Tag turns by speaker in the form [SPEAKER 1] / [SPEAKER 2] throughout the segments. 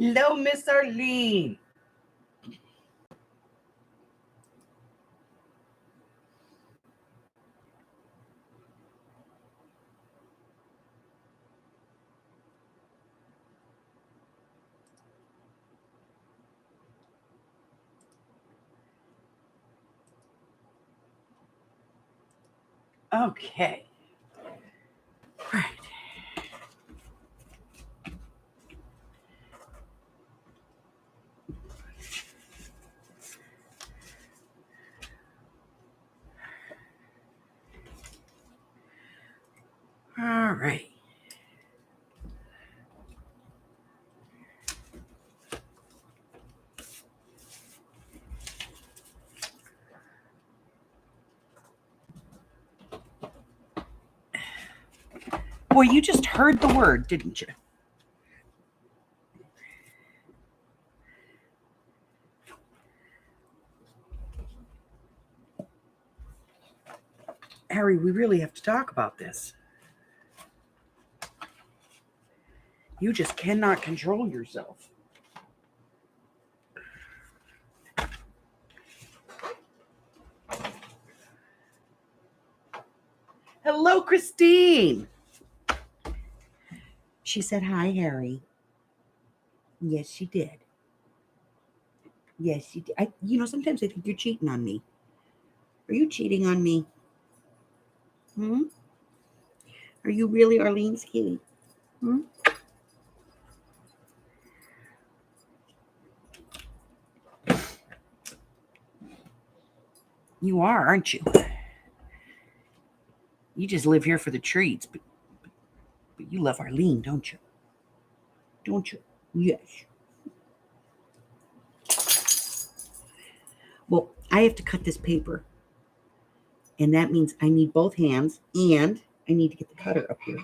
[SPEAKER 1] Hello, Miss Arlene. Okay. Right. All right. Boy, you just heard the word, didn't you? Harry, we really have to talk about this. You just cannot control yourself. Hello, Christine. She said, hi, Harry. Yes, she did. Yes, she did. Sometimes I think you're cheating on me. Are you cheating on me? Are you really Arlene's kitty? You are, aren't you? You just live here for the treats, but you love Arlene, don't you? Don't you? Yes. Well, I have to cut this paper. And that means I need both hands and I need to get the cutter up here.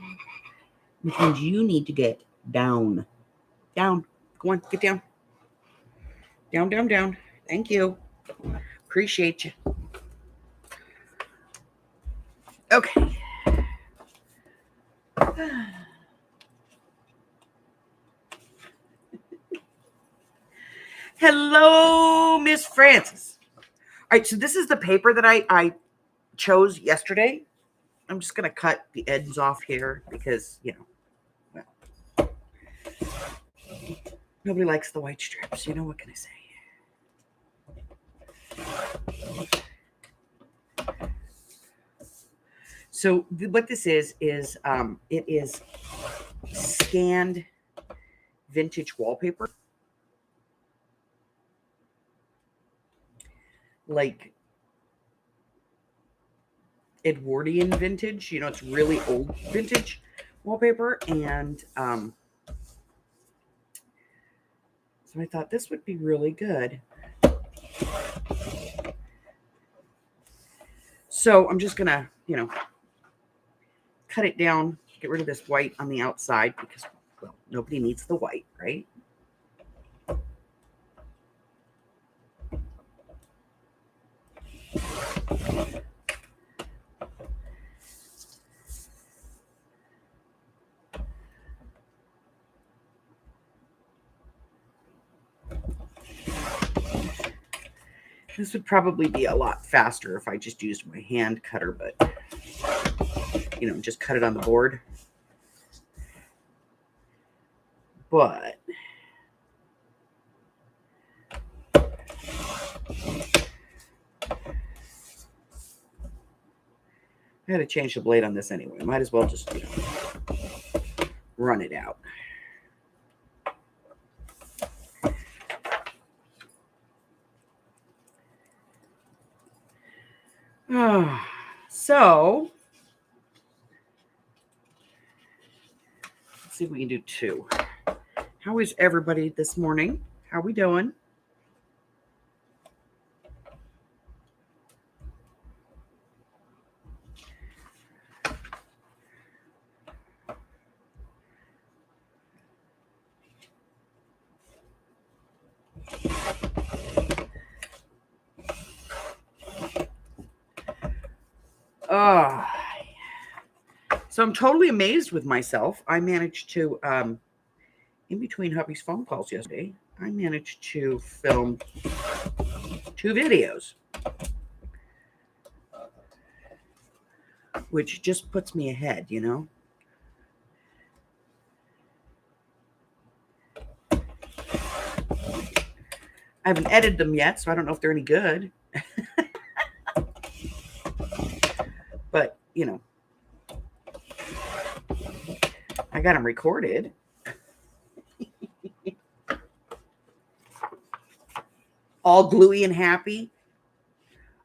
[SPEAKER 1] Which means you need to get down. Down. Go on, get down. Down, down, down. Thank you. Appreciate you. Okay. Hello, Miss Francis. All right, so this is the paper that I chose yesterday. I'm just going to cut the ends off here because, nobody likes the white strips. What can I say? So what this is it is scanned vintage wallpaper. Like Edwardian vintage, it's really old vintage wallpaper. And so I thought this would be really good. So I'm just gonna, cut it down, get rid of this white on the outside because, well, nobody needs the white, right? This would probably be a lot faster if I just used my hand cutter, but, just cut it on the board. But I had to change the blade on this anyway. I might as well just, run it out. So let's see if we can do 2. How is everybody this morning? How are we doing? So I'm totally amazed with myself. I managed to in between hubby's phone calls yesterday, I managed to film 2 videos, which just puts me ahead, you know? I haven't edited them yet, so I don't know if they're any good. But, you know, I got them recorded. All gluey and happy.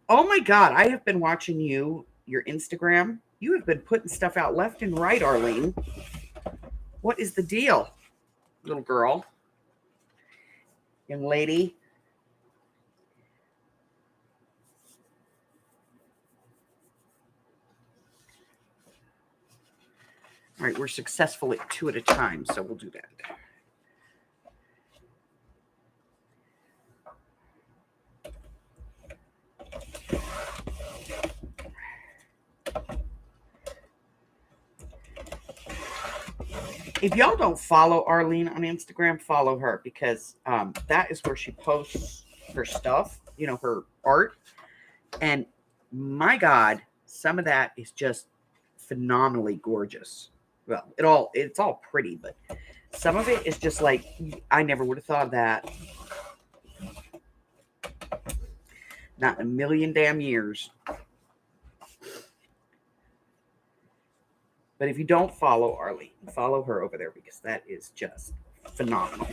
[SPEAKER 1] Oh my God, I have been watching your Instagram. You have been putting stuff out left and right, Arlene. What is the deal, little girl? Young lady. All right, we're successful at 2 at a time, so we'll do that. If y'all don't follow Arlene on Instagram, follow her, because that is where she posts her stuff, you know, her art. And my God, some of that is just phenomenally gorgeous. Well, it's all pretty, but some of it is just like, I never would have thought of that. Not in a million damn years. But if you don't follow Arlene, follow her over there, because that is just phenomenal.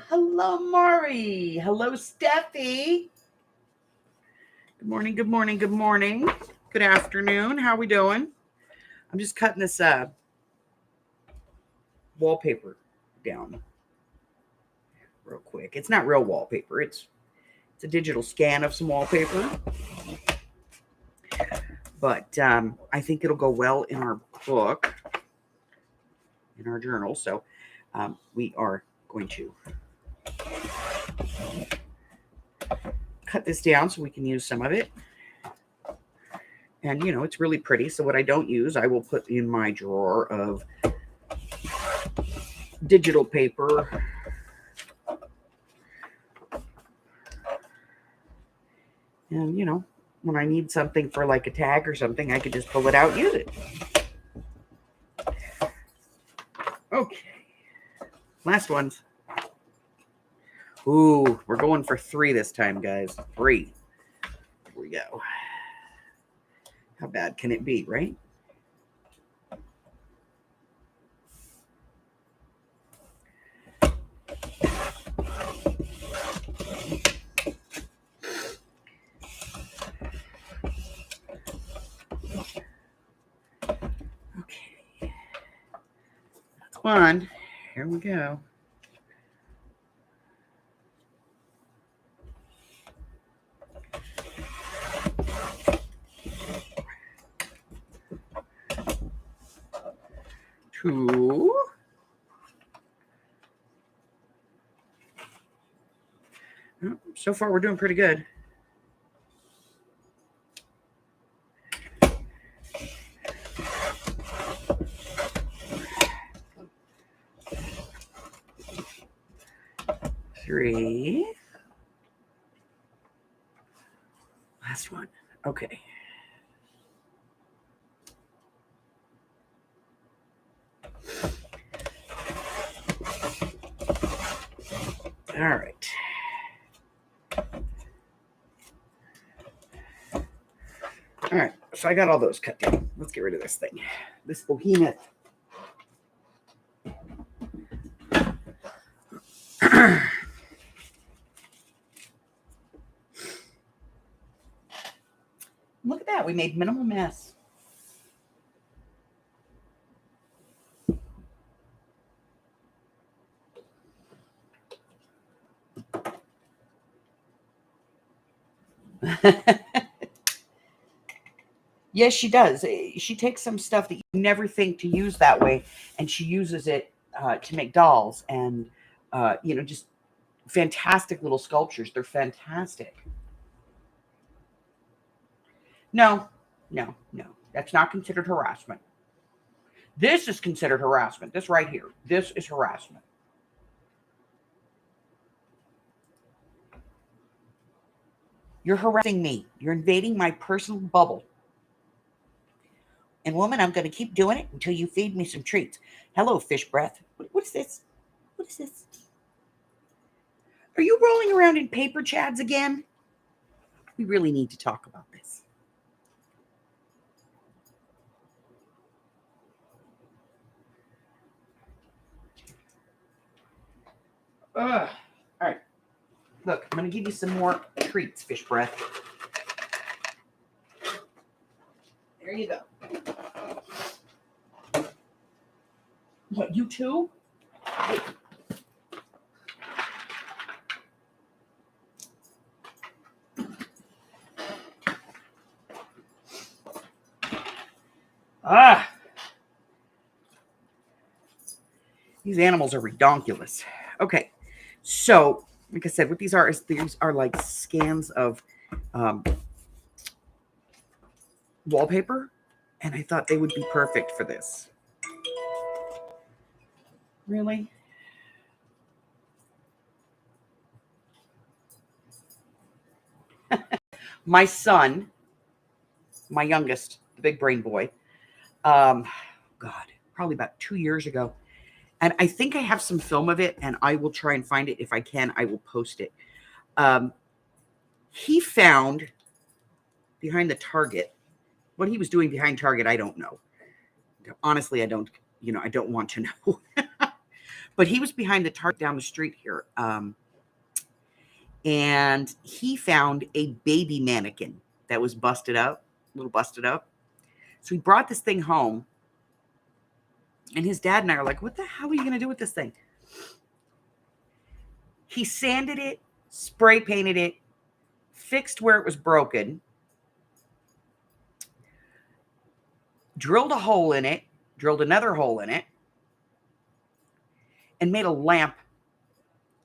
[SPEAKER 1] Hello, Mari. Hello, Steffi. Good morning, good morning, good morning. Good afternoon. How we doing? I'm just cutting this wallpaper down real quick. It's not real wallpaper. It's a digital scan of some wallpaper. But I think it'll go well in our book, in our journal. So we are going to cut this down so we can use some of it. And, you know, it's really pretty. So what I don't use, I will put in my drawer of digital paper. And, you know, when I need something for like a tag or something, I could just pull it out and use it. Okay. Last ones. Ooh, we're going for 3 this time, guys. 3. Here we go. How bad can it be, right? Okay. That's 1. Here we go. Two. So far, we're doing pretty good. Three. Last one. Okay. All right. All right. So I got all those cut down. Let's get rid of this thing. This behemoth. Look at that. We made minimal mess. Yes, she does. She takes some stuff that you never think to use that way, and she uses it to make dolls and, just fantastic little sculptures. They're fantastic. No, no, no. That's not considered harassment. This is considered harassment. This right here. This is harassment. You're harassing me. You're invading my personal bubble. And woman, I'm going to keep doing it until you feed me some treats. Hello, fish breath. What is this? What is this? Are you rolling around in paper chads again? We really need to talk about this. Ugh. All right. Look, I'm going to give you some more treats, fish breath. There you go. What, you too? These animals are redonkulous. Okay, so like I said, what these are like scans of wallpaper, and I thought they would be perfect for this. Really? My son, my youngest, the big brain boy, God, probably about 2 years ago. And I think I have some film of it, and I will try and find it. If I can, I will post it. He found behind the Target. What he was doing behind Target, I don't know. Honestly, I don't want to know. But he was behind the Target down the street here. And he found a baby mannequin that was busted up, a little busted up. So he brought this thing home. And his dad and I are like, what the hell are you going to do with this thing? He sanded it, spray painted it, fixed where it was broken, drilled a hole in it, drilled another hole in it, and made a lamp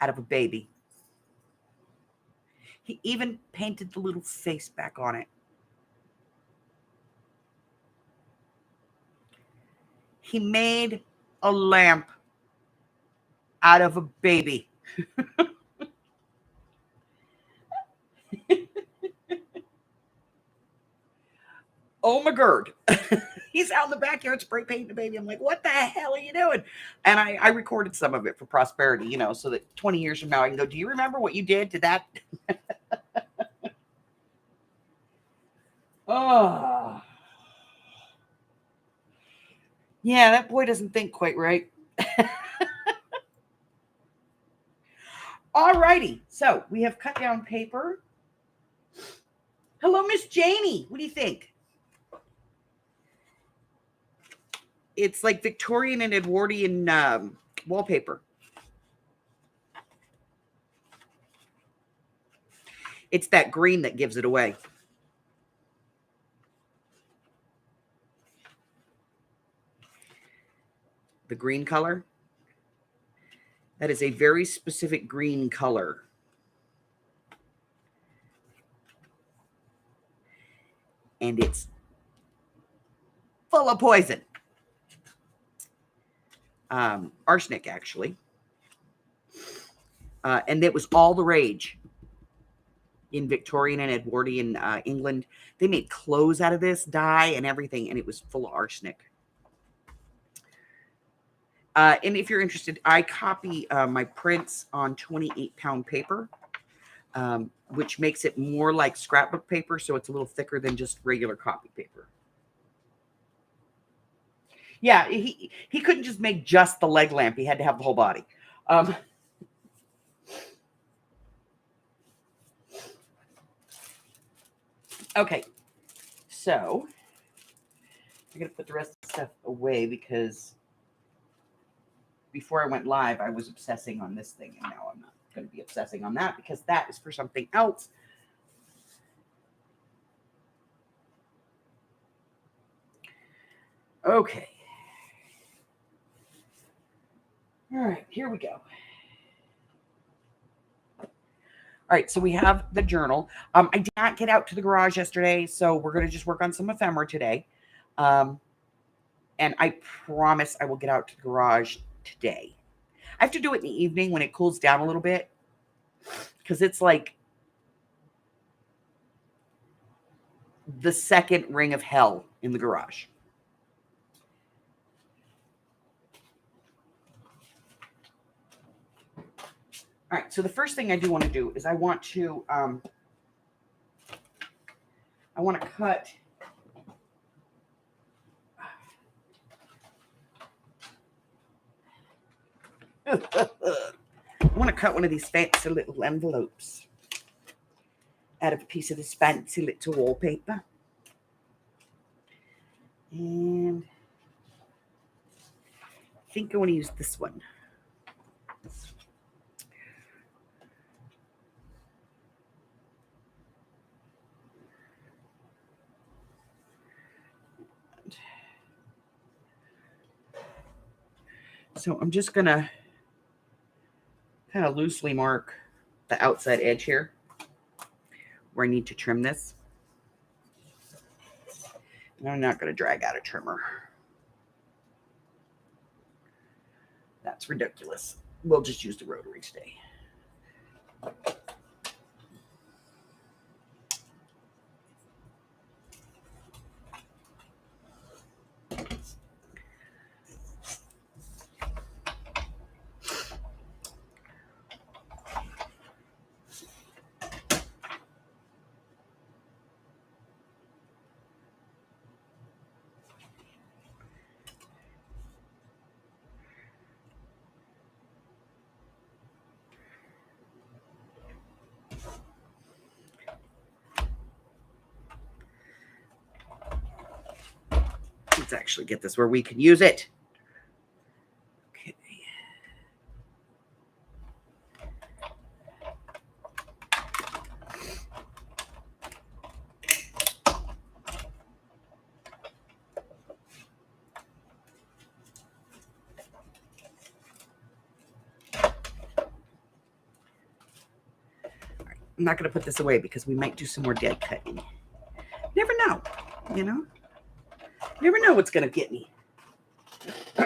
[SPEAKER 1] out of a baby. He even painted the little face back on it. He made a lamp out of a baby. Oh my God. He's out in the backyard spray painting the baby. I'm like, what the hell are you doing? And I recorded some of it for prosperity, so that 20 years from now I can go, do you remember what you did to that? Oh. Yeah, that boy doesn't think quite right. All righty. So we have cut down paper. Hello, Miss Janie. What do you think? It's like Victorian and Edwardian wallpaper. It's that green that gives it away. The green color. That is a very specific green color. And it's full of poison. Arsenic, actually. And it was all the rage in Victorian and Edwardian England. They made clothes out of this, dye and everything, and it was full of arsenic. And if you're interested, I copy my prints on 28-pound paper, which makes it more like scrapbook paper, so it's a little thicker than just regular copy paper. Yeah, he couldn't just make just the leg lamp. He had to have the whole body. Okay, so I'm going to put the rest of the stuff away because before I went live, I was obsessing on this thing, and now I'm not going to be obsessing on that because that is for something else. Okay. right, here we go. All right, so we have the journal. I did not get out to the garage yesterday, so we're going to just work on some ephemera today. And I promise I will get out to the garage today. I have to do it in the evening when it cools down a little bit, because it's like the second ring of hell in the garage. All right, so the first thing I do want to do is I want to cut one of these fancy little envelopes out of a piece of this fancy little wallpaper. And I think I want to use this one. So I'm just going to kind of loosely mark the outside edge here where I need to trim this. And I'm not going to drag out a trimmer. That's ridiculous. We'll just use the rotary today. Let's actually get this where we can use it. Okay. I'm not going to put this away because we might do some more dead cutting. Never know, you know? Never know what's going to get me. All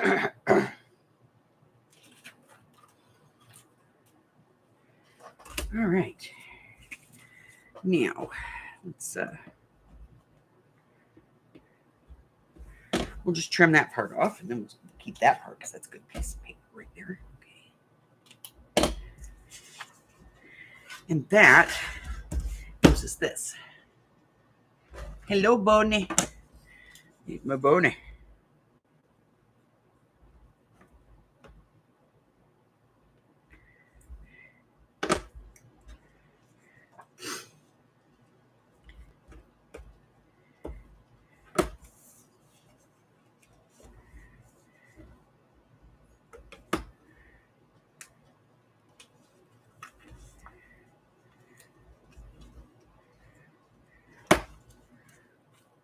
[SPEAKER 1] right. Now, let's we'll just trim that part off, and then we'll keep that part because that's a good piece of paper right there. Okay. And that uses this. Hello, Bonnie. Eat my Bonnie.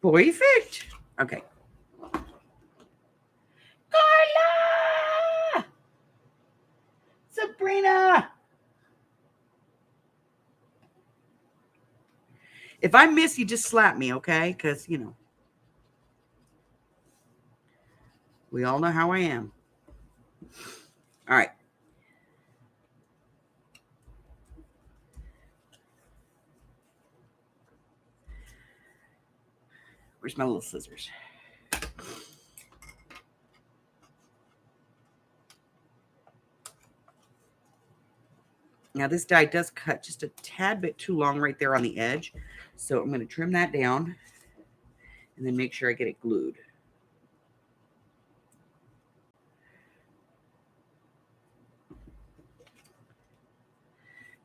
[SPEAKER 1] Perfect. Okay. Carla! Sabrina! If I miss you, just slap me, okay? Because, you know, we all know how I am. All right. Where's my little scissors? Now, this die does cut just a tad bit too long right there on the edge. So I'm going to trim that down and then make sure I get it glued.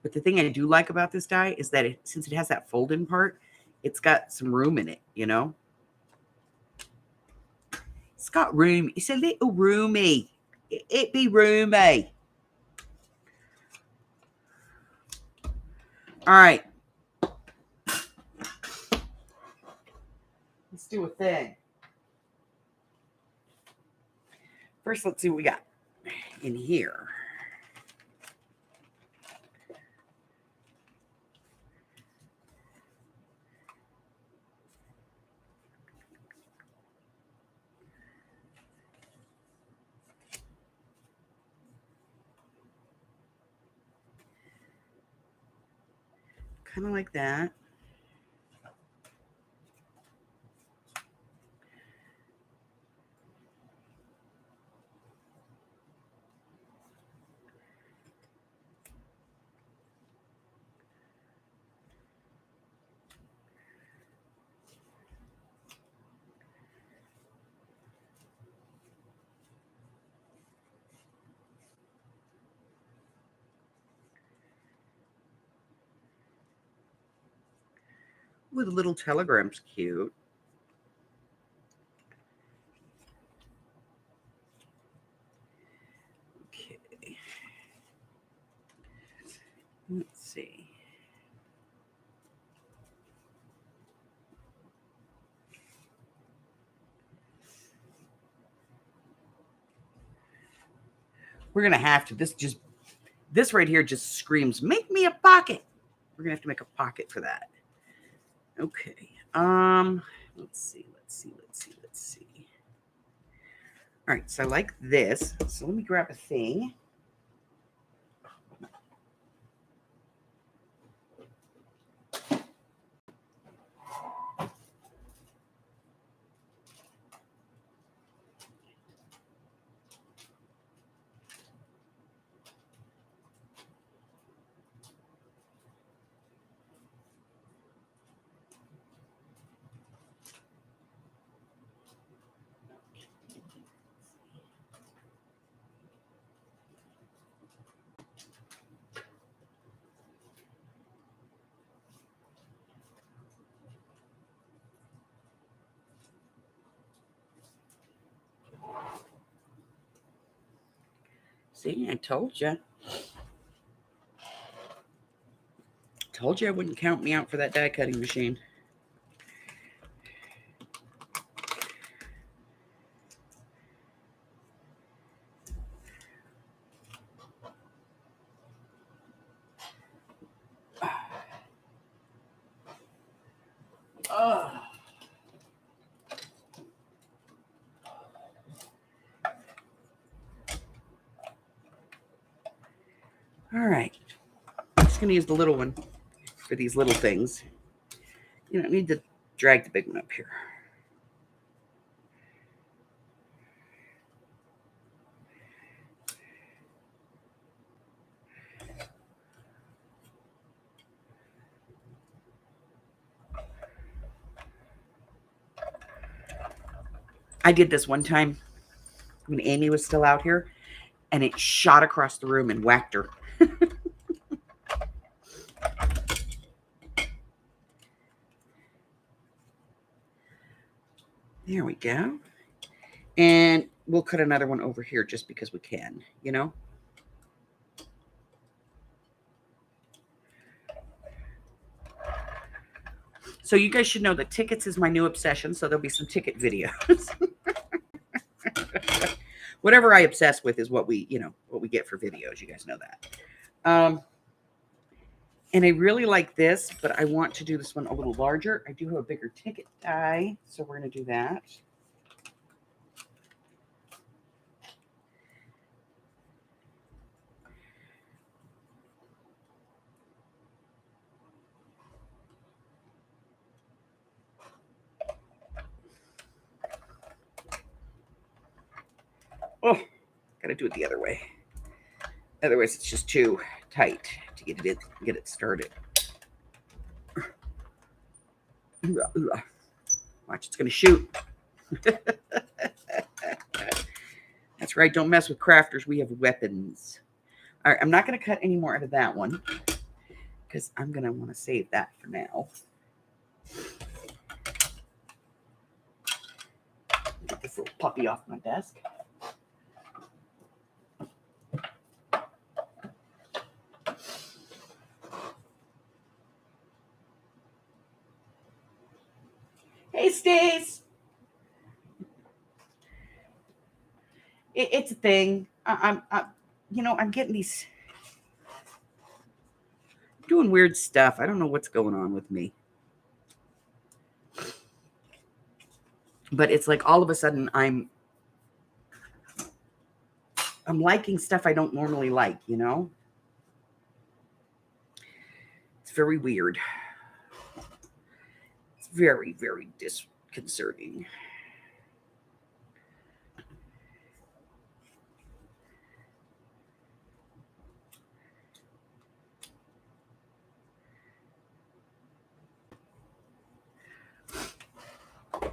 [SPEAKER 1] But the thing I do like about this die is that since it has that fold-in part, it's got some room in it, you know? It's got room. It's a little roomy. It be roomy. All right. Let's do a thing. First, let's see what we got. in here. Kind of like that. With little telegrams, cute. Okay. Let's see. We're going to have to, this right here just screams, make me a pocket. We're going to have to make a pocket for that. Okay. Let's see. All right, so I like this. So let me grab a thing. See, I told you. Told you I wouldn't count me out for that die cutting machine. Oh. All right. I'm just going to use the little one for these little things. You don't need to drag the big one up here. I did this one time when Amy was still out here, and it shot across the room and whacked her. There we go. And we'll cut another one over here just because we can, you know? So you guys should know that tickets is my new obsession, so there'll be some ticket videos. Whatever I obsess with is what we get for videos. You guys know that. And I really like this, but I want to do this one a little larger. I do have a bigger ticket die, so we're going to do that. Oh, got to do it the other way. Otherwise, it's just too tight to get it started. Watch, it's going to shoot. That's right. Don't mess with crafters. We have weapons. All right. I'm not going to cut any more out of that one because I'm going to want to save that for now. Get this little puppy off my desk. Hey, Stace. It's a thing. I'm getting these, doing weird stuff. I don't know what's going on with me. But it's like all of a sudden I'm liking stuff I don't normally like, It's very weird. It's very, very disconcerting.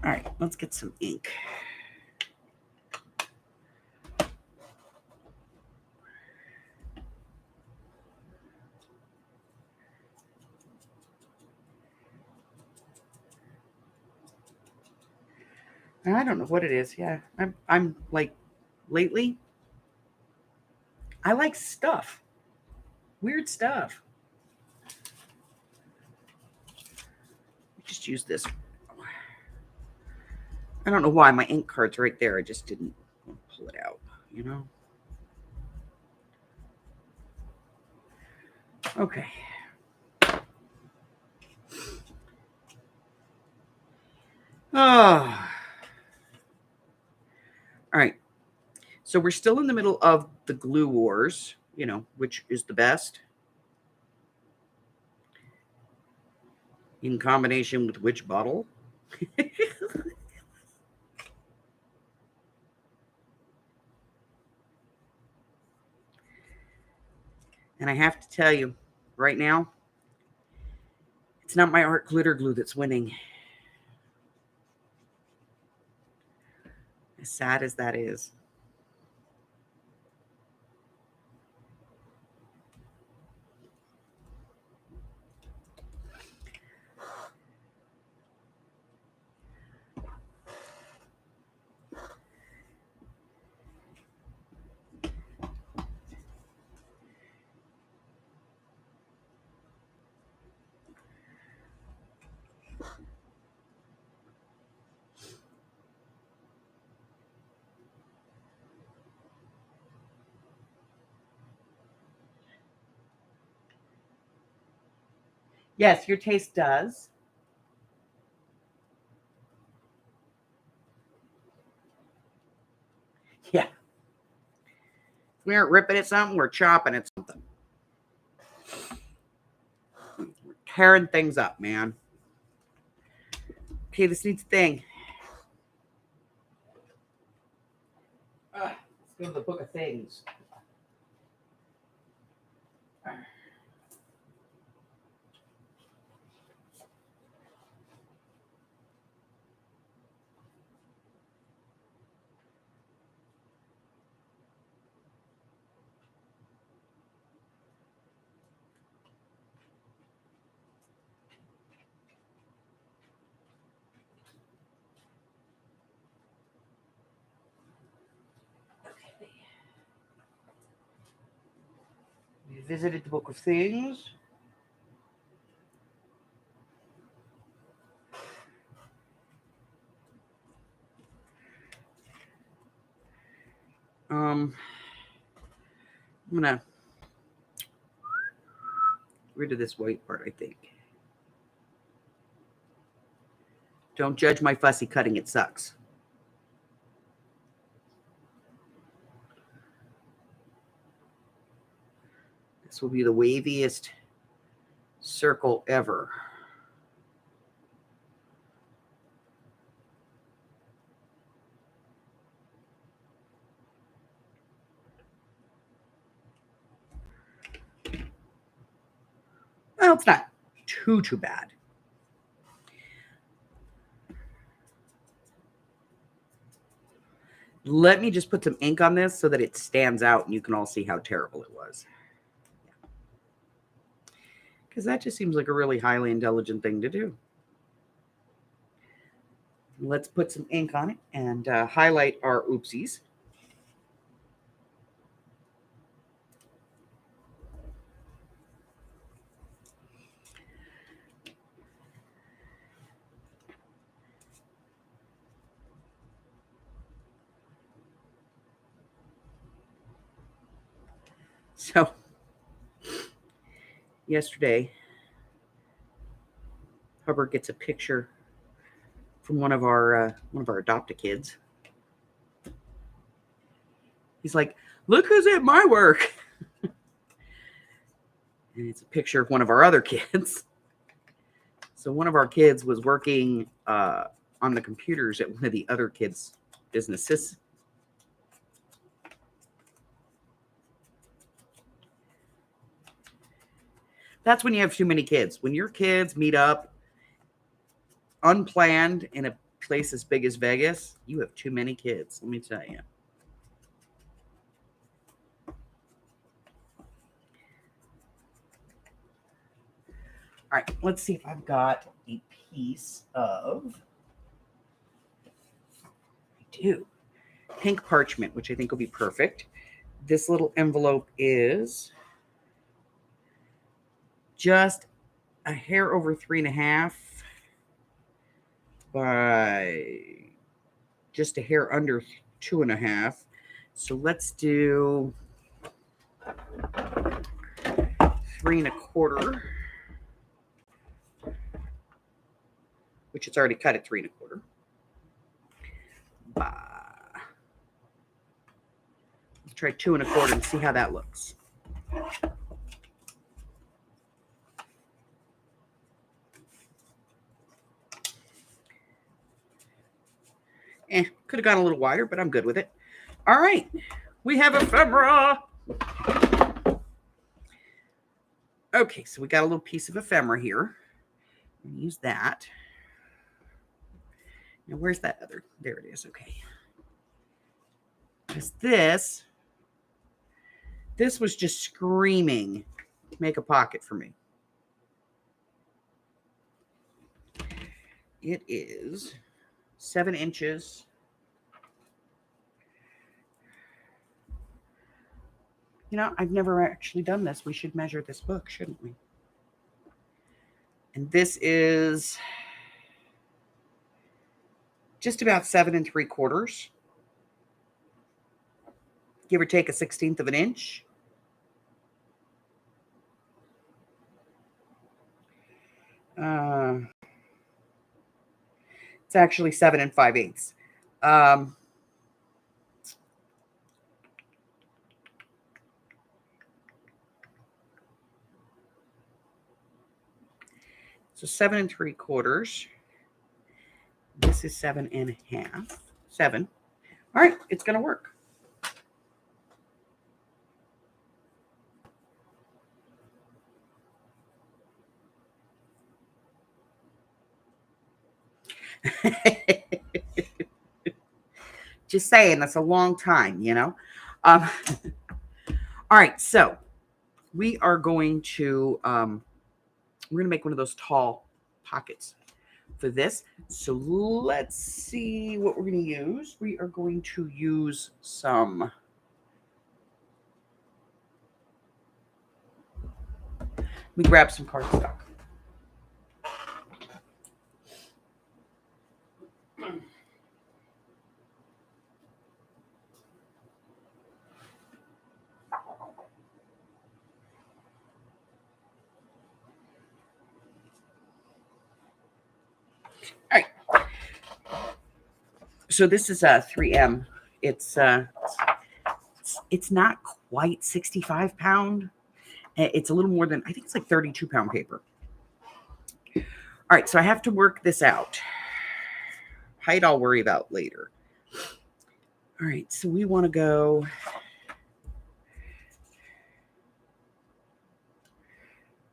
[SPEAKER 1] All right, let's get some ink. I don't know what it is. Yeah, I'm like, lately, I like stuff, weird stuff. Just use this. I don't know why my ink card's right there. I just didn't pull it out, Okay. Oh. All right. So we're still in the middle of the glue wars, which is the best in combination with which bottle. And I have to tell you right now, it's not my art glitter glue that's winning. As sad as that is. Yes, your taste does. Yeah. We aren't ripping at something, we're chopping at something. We're tearing things up, man. Okay, this needs a thing. Let's go to the book of things. We visited the book of things. I'm gonna get rid of this white part, I think. Don't judge my fussy cutting, it sucks. This will be the waviest circle ever. Well, it's not too bad. Let me just put some ink on this so that it stands out and you can all see how terrible it was. Because that just seems like a really highly intelligent thing to do. Let's put some ink on it and highlight our oopsies. So yesterday, Hubbard gets a picture from one of our adopted kids. He's like, "Look who's at my work." And it's a picture of one of our other kids. So one of our kids was working on the computers at one of the other kids' businesses. That's when you have too many kids. When your kids meet up unplanned in a place as big as Vegas, you have too many kids, let me tell you. All right, let's see if I've got a piece of, I do, pink parchment, which I think will be perfect. This little envelope is just a hair over 3.5 by just a hair under 2.5. So let's do 3.25, which it's already cut at 3.25. Let's try 2.25 and see how that looks. Could have gone a little wider, but I'm good with it. All right, we have ephemera. Okay, so we got a little piece of ephemera here. I'm gonna use that. Now, where's that other? There it is. Okay. Because this was just screaming, make a pocket for me. It is 7 inches. You know, I've never actually done this. We should measure this book, shouldn't we? And this is just about 7 3/4. Give or take a 1/16 of an inch. It's actually 7 5/8. So 7 3/4. This is 7.5. 7. All right, it's going to work. Just saying, that's a long time, you know. All right, so we are going to make one of those tall pockets for this. So let's see what we're going to use. We are going to use some let me grab some cardstock. All right. So this is a 3M. It's not quite 65 pound. It's a little more than, I think it's like 32 pound paper. All right, so I have to work this out. Height I'll worry about later. All right, so we want to go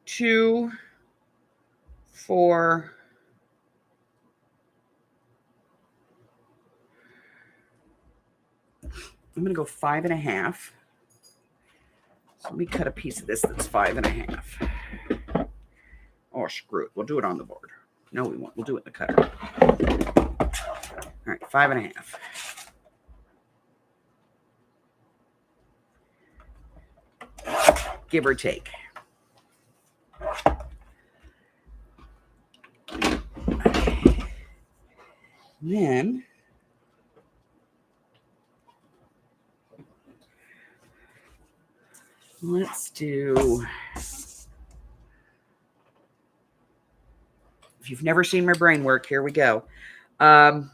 [SPEAKER 1] 2, 4, I'm going to go 5.5. So let me cut a piece of this that's 5.5. Oh, screw it. We'll do it on the board. No, we won't. We'll do it in the cutter. All right, 5.5. Give or take. Okay. Then Let's do, if you've never seen my brain work, here we go. I'm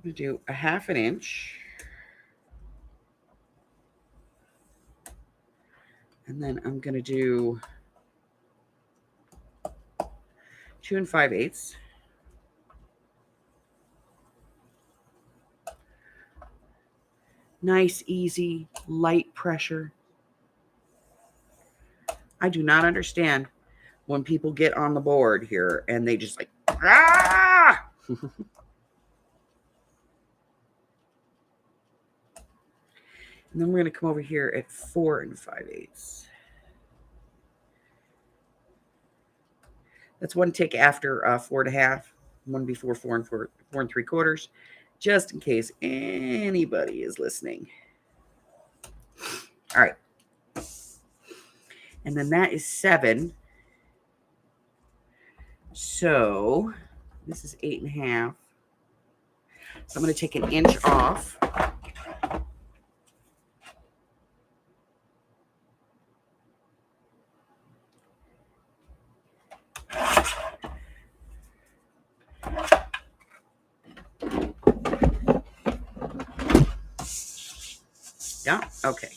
[SPEAKER 1] going to do a 1/2 inch. And then I'm going to do 2 5/8. Nice, easy, light pressure. I do not understand when people get on the board here and they just like, ah! And then we're going to come over here at 4 5/8. That's one tick after 4 1/2, one before 4 3/4, just in case anybody is listening. All right. And then that is 7. So this is 8 1/2. So I'm going to take an inch off. Yeah, okay.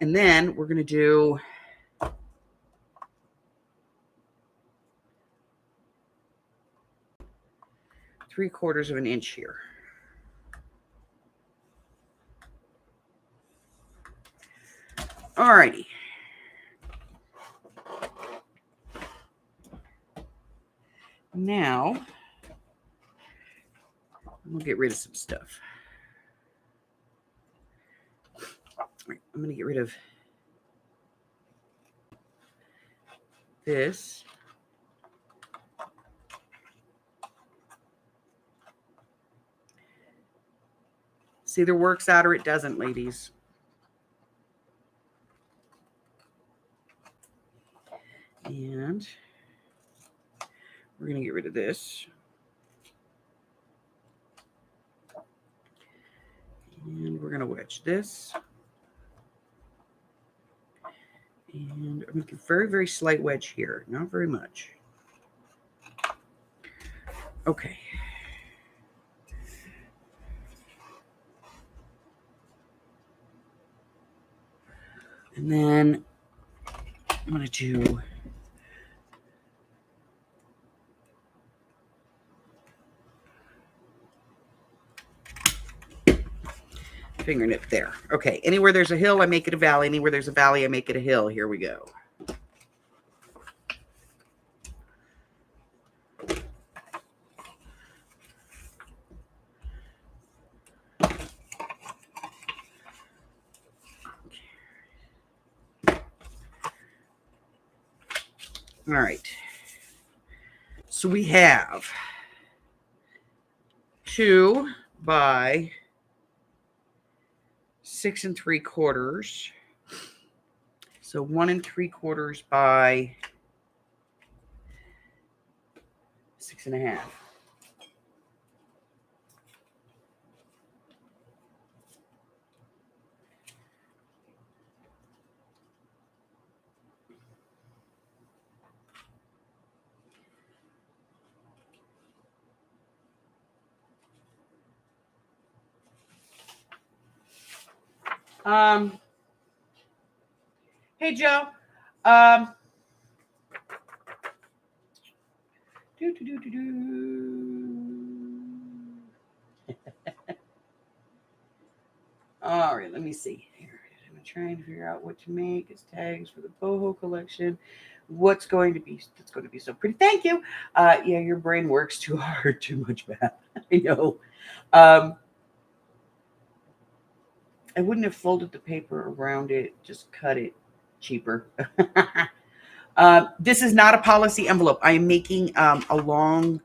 [SPEAKER 1] And then we're going to do three-quarters of an inch here. All righty. Now, we'll get rid of some stuff. All right, I'm going to get rid of this. This either works out or it doesn't, ladies. And we're going to get rid of this. And we're going to wedge this. And I'm making a very, very slight wedge here. Not very much. Okay. And then I'm going to do finger nip there. Okay. Anywhere there's a hill, I make it a valley. Anywhere there's a valley, I make it a hill. Here we go. All right. So we have 2 by 6 3/4. So 1 3/4 by 6 1/2. Hey, Joe. All right, let me see. Here, I'm trying to figure out what to make as tags for the boho collection. That's going to be so pretty. Thank you. Yeah, your brain works too hard, too much math. I know. I wouldn't have folded the paper around it, just cut it cheaper. This is not a policy envelope. I am making a long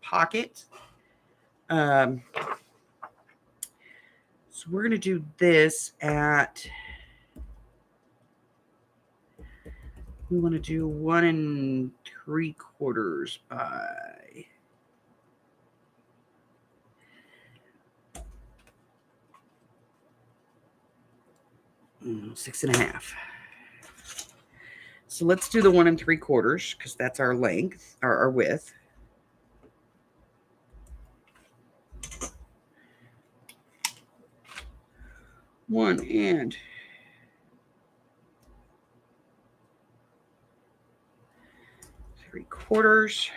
[SPEAKER 1] pocket. So we're going to do this at, we want to do 1 3/4 by 6.5. So let's do the 1 3/4 because that's our length, our width. One and 3/4.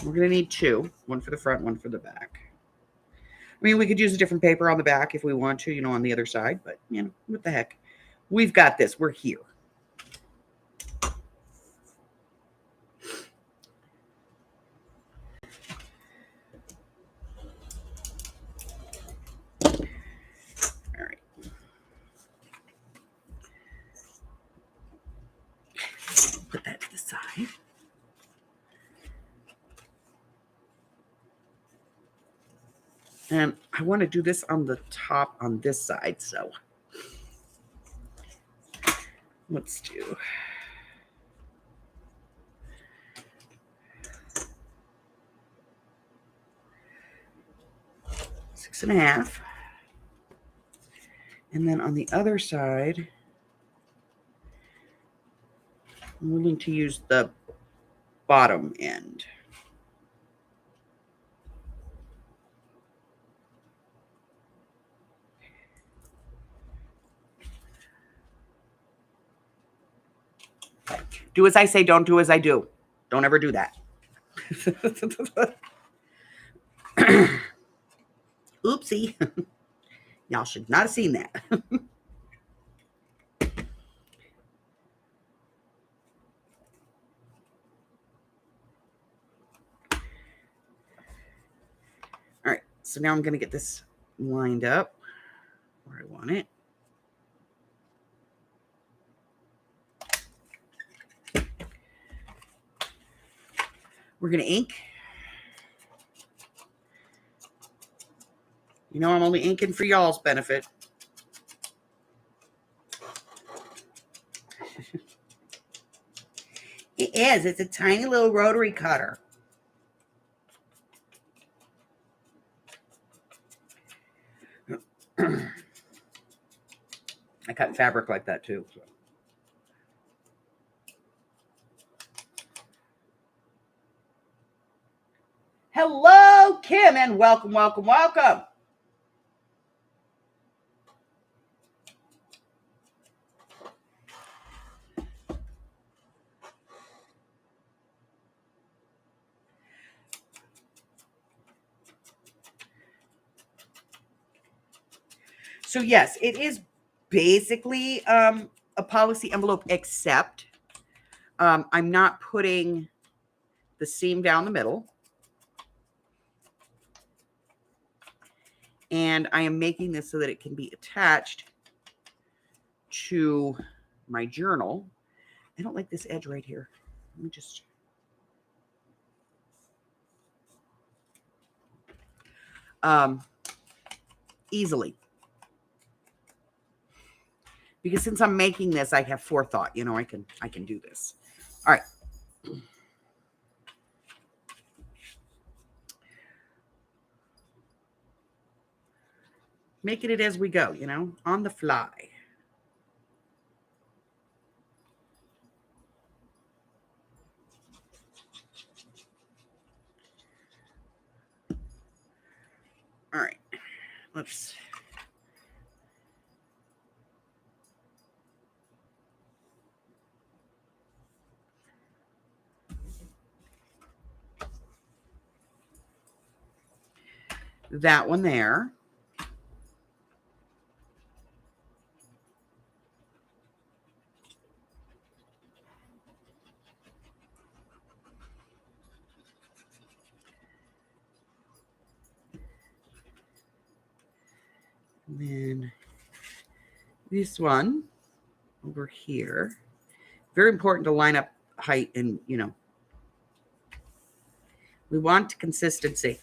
[SPEAKER 1] We're going to need 2, one for the front, one for the back. I mean, we could use a different paper on the back if we want to, you know, on the other side, but, you know, what the heck. We've got this. We're here. All right. Put that to the side. And I want to do this on the top on this side, so let's do 6.5. And then on the other side, I'm willing to use the bottom end. Do as I say, don't do as I do. Don't ever do that. Oopsie. Y'all should not have seen that. All right, so now I'm going to get this lined up where I want it. We're going to ink. You know, I'm only inking for y'all's benefit. It is. It's a tiny little rotary cutter. I cut fabric like that too. So. Hello, Kim, and welcome, welcome, welcome. So yes, it is basically a policy envelope, except I'm not putting the seam down the middle. And I am making this so that it can be attached to my journal. I don't like this edge right here. Let me just... easily. Because since I'm making this, I have forethought. You know, I can do this. All right. Making it as we go, you know, on the fly. All right. Let's... that one there. And then this one over here. Very important to line up height and, you know, we want consistency.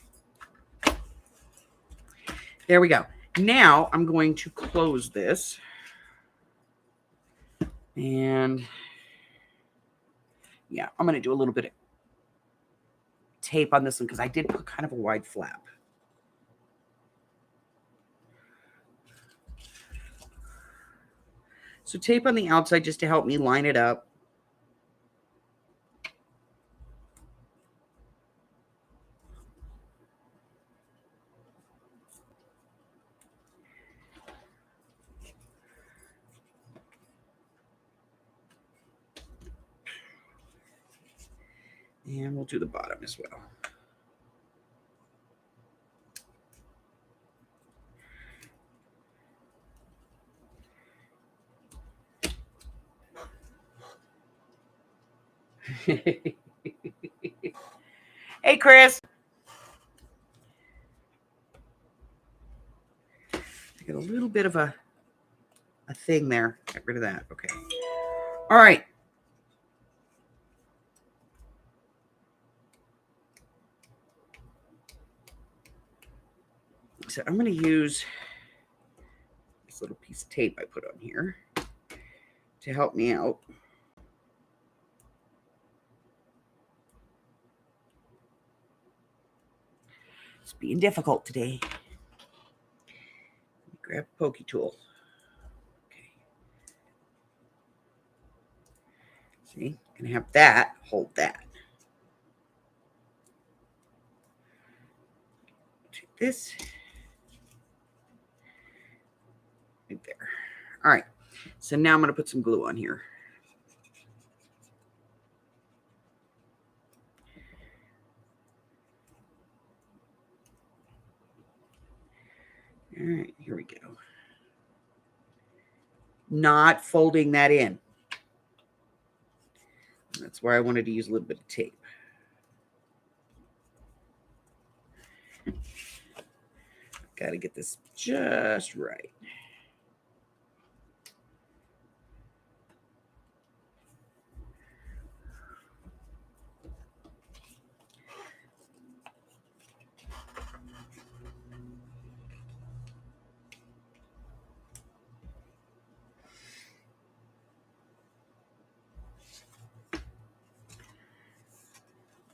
[SPEAKER 1] There we go. Now I'm going to close this. And yeah, I'm going to do a little bit of tape on this one because I did put kind of a wide flap. So tape on the outside just to help me line it up. And we'll do the bottom as well. Hey, Chris. I got a little bit of a thing there. Get rid of that. Okay. All right. So I'm going to use this little piece of tape I put on here to help me out. It's being difficult today. Grab a pokey tool. Okay. See, I'm going to have that hold that. Take this. Right there. All right. So now I'm going to put some glue on here. All right, here we go. Not folding that in. That's where I wanted to use a little bit of tape. Got to get this just right.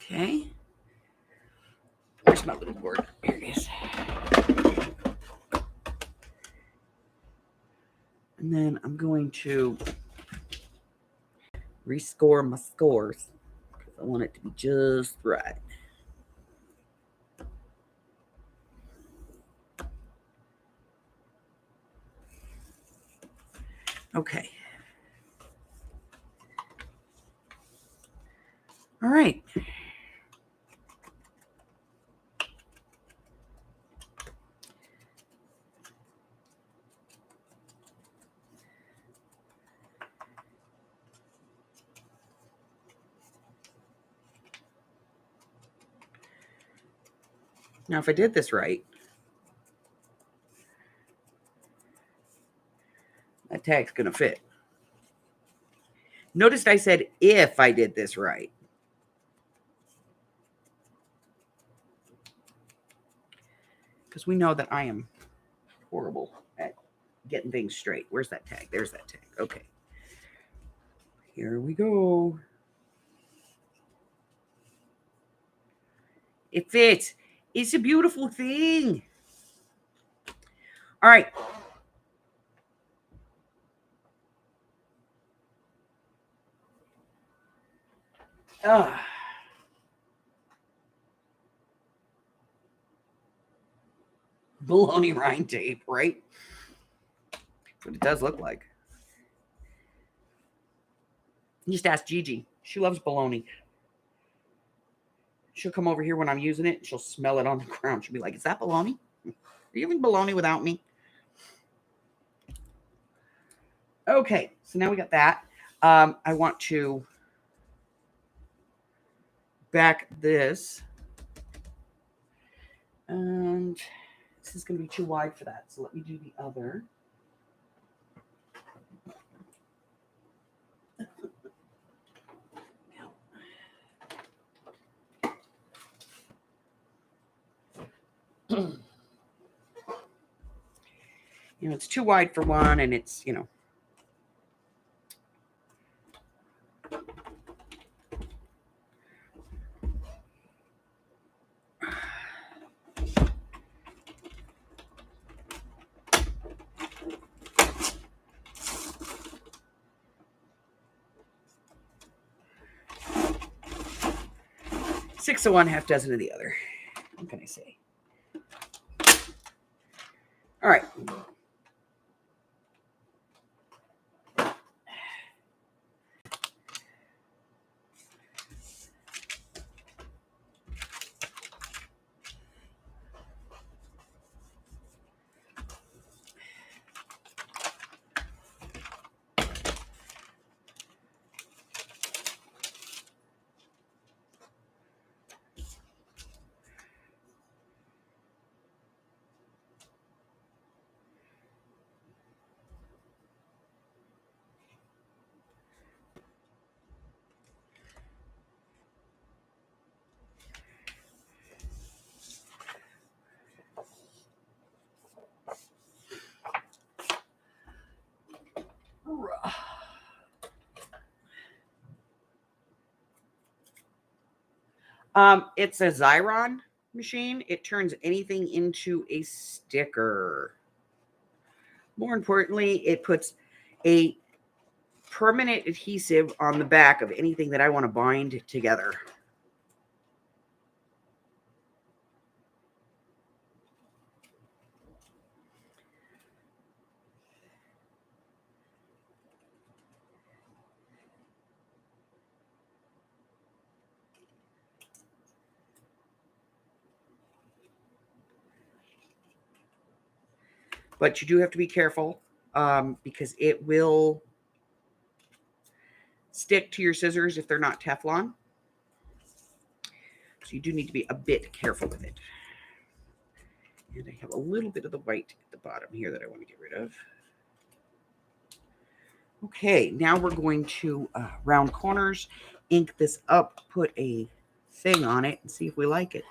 [SPEAKER 1] Okay. Where's my little board? Here it is. And then I'm going to rescore my scores because I want it to be just right. Okay. All right. Now, if I did this right, that tag's going to fit. Notice I said if I did this right. Because we know that I am horrible at getting things straight. Where's that tag? There's that tag. Okay. Here we go. It fits. It's a beautiful thing. All right. Baloney rind tape, right? That's what it does look like. Just ask Gigi. She loves bologna. She'll come over here when I'm using it. She'll smell it on the ground. She'll be like, is that bologna? Are you having bologna without me? Okay, so now we got that. I want to back this. And this is going to be too wide for that. So let me do the other. You know, it's too wide for one, and it's, you know. 6 of one, half dozen of the other. What can I say? All right. It's a Xyron machine. It turns anything into a sticker. More importantly, it puts a permanent adhesive on the back of anything that I want to bind together. But you do have to be careful because it will stick to your scissors if they're not Teflon. So you do need to be a bit careful with it. And I have a little bit of the white at the bottom here that I want to get rid of. Okay, now we're going to round corners, ink this up, put a thing on it, and see if we like it.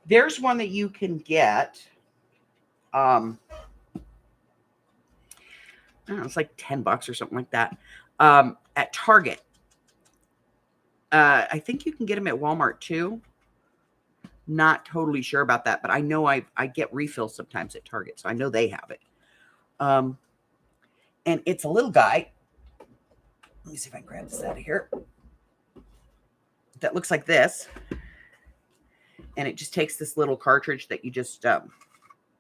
[SPEAKER 1] There's one that you can get. I don't know, it's like $10 or something like that at Target. I think you can get them at Walmart too. Not totally sure about that, but I know I get refills sometimes at Target, so I know they have it. And it's a little guy. Let me see if I can grab this out of here. That looks like this. And it just takes this little cartridge that you just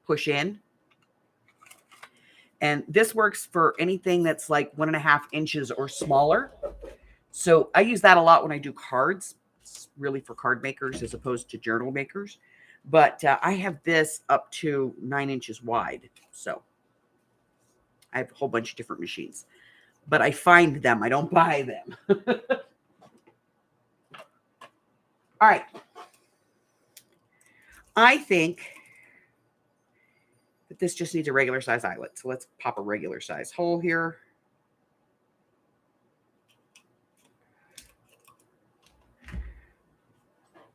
[SPEAKER 1] push in. And this works for anything that's like 1.5 inches or smaller. So I use that a lot when I do cards. It's really for card makers as opposed to journal makers. But I have this up to 9 inches wide. So I have a whole bunch of different machines. But I find them. I don't buy them. All right. I think that this just needs a regular size eyelet. So let's pop a regular size hole here.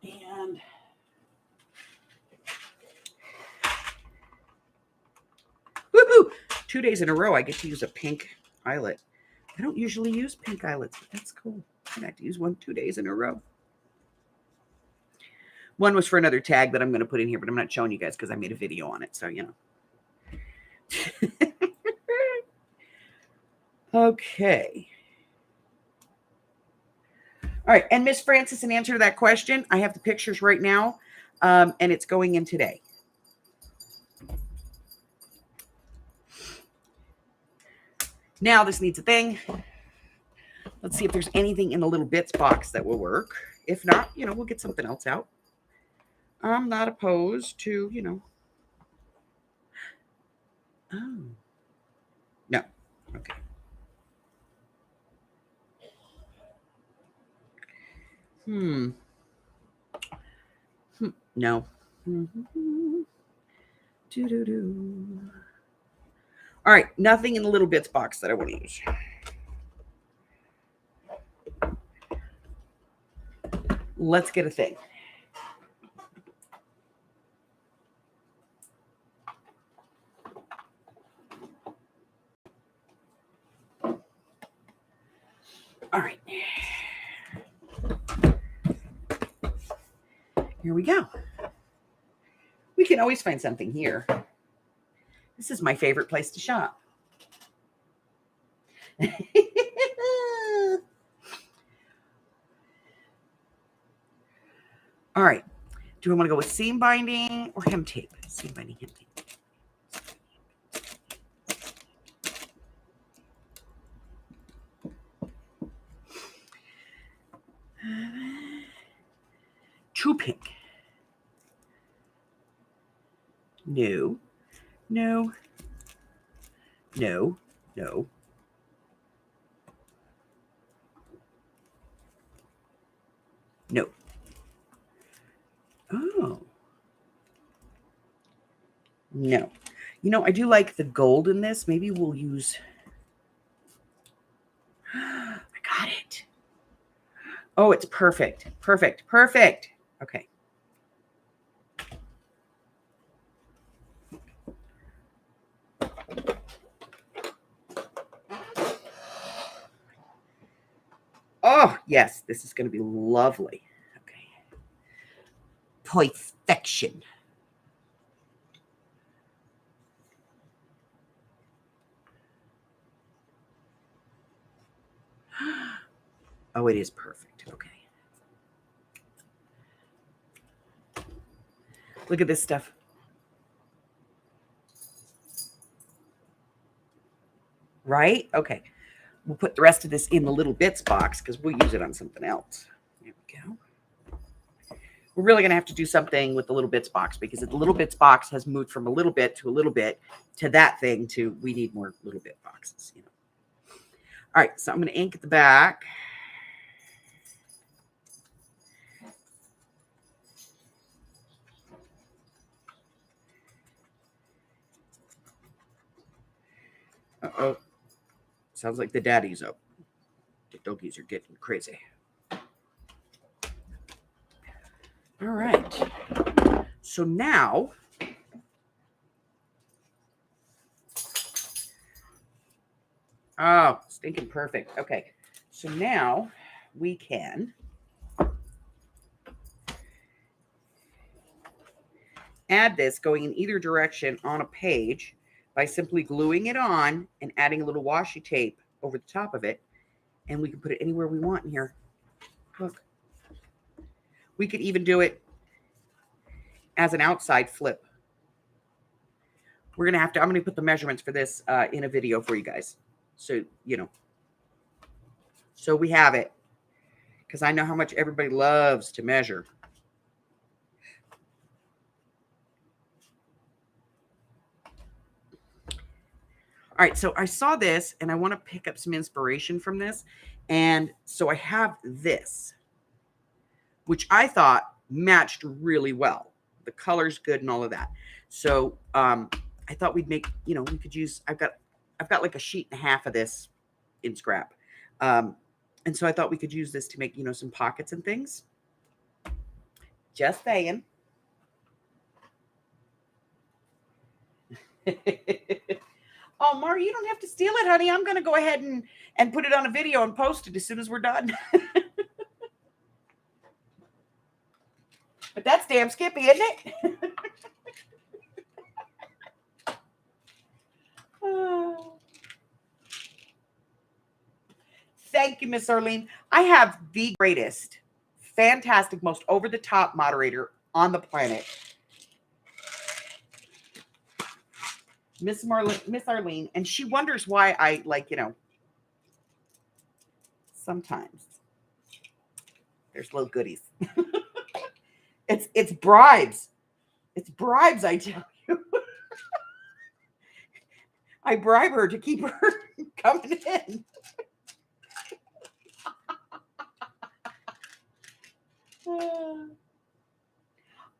[SPEAKER 1] And woohoo! 2 days in a row, I get to use a pink eyelet. I don't usually use pink eyelets, but that's cool. I got to use one 2 days in a row. One was for another tag that I'm going to put in here, but I'm not showing you guys because I made a video on it. So, you know. Okay. All right. And Miss Francis, in answer to that question, I have the pictures right now, and it's going in today. Now this needs a thing. Let's see if there's anything in the little bits box that will work. If not, you know, we'll get something else out. I'm not opposed to, you know. Oh. No. Okay. No. All right. Nothing in the little bits box that I want to use. Let's get a thing. All right. Here we go. We can always find something here. This is my favorite place to shop. All right. Do we want to go with seam binding or hem tape? Seam binding, hem tape. True pink. No. No. No. No. No. Oh. No. You know, I do like the gold in this. Maybe we'll use... I got it. Oh, it's perfect. Perfect. Perfect. Okay. Oh, yes. This is going to be lovely. Okay. Perfection. Oh, it is perfect. Okay. Look at this stuff. Right? Okay. We'll put the rest of this in the little bits box because we'll use it on something else. There we go. We're really going to have to do something with the little bits box because the little bits box has moved from a little bit to that thing to we need more little bit boxes. You know. All right. So I'm going to ink at the back. Uh-oh. Sounds like the daddy's up. The doggies are getting crazy. All right. So now, oh, stinking perfect. Okay. So now we can add this going in either direction on a page by simply gluing it on and adding a little washi tape over the top of it. And we can put it anywhere we want in here. Look. We could even do it as an outside flip. I'm going to put the measurements for this in a video for you guys. So, you know. So we have it. Because I know how much everybody loves to measure. All right, so I saw this and I want to pick up some inspiration from this. And so I have this, which I thought matched really well. The color's good and all of that. So I thought we'd make, you know, we could use, I've got like a sheet and a half of this in scrap. And so I thought we could use this to make, you know, some pockets and things. Just saying. Oh, Mari, you don't have to steal it, honey. I'm going to go ahead and put it on a video and post it as soon as we're done. But that's damn skippy, isn't it? Oh. Thank you, Miss Arlene. I have the greatest, fantastic, most over-the-top moderator on the planet. Miss Arlene, and she wonders why I like, you know, sometimes there's little goodies. It's bribes. It's bribes, I tell you. I bribe her to keep her coming in.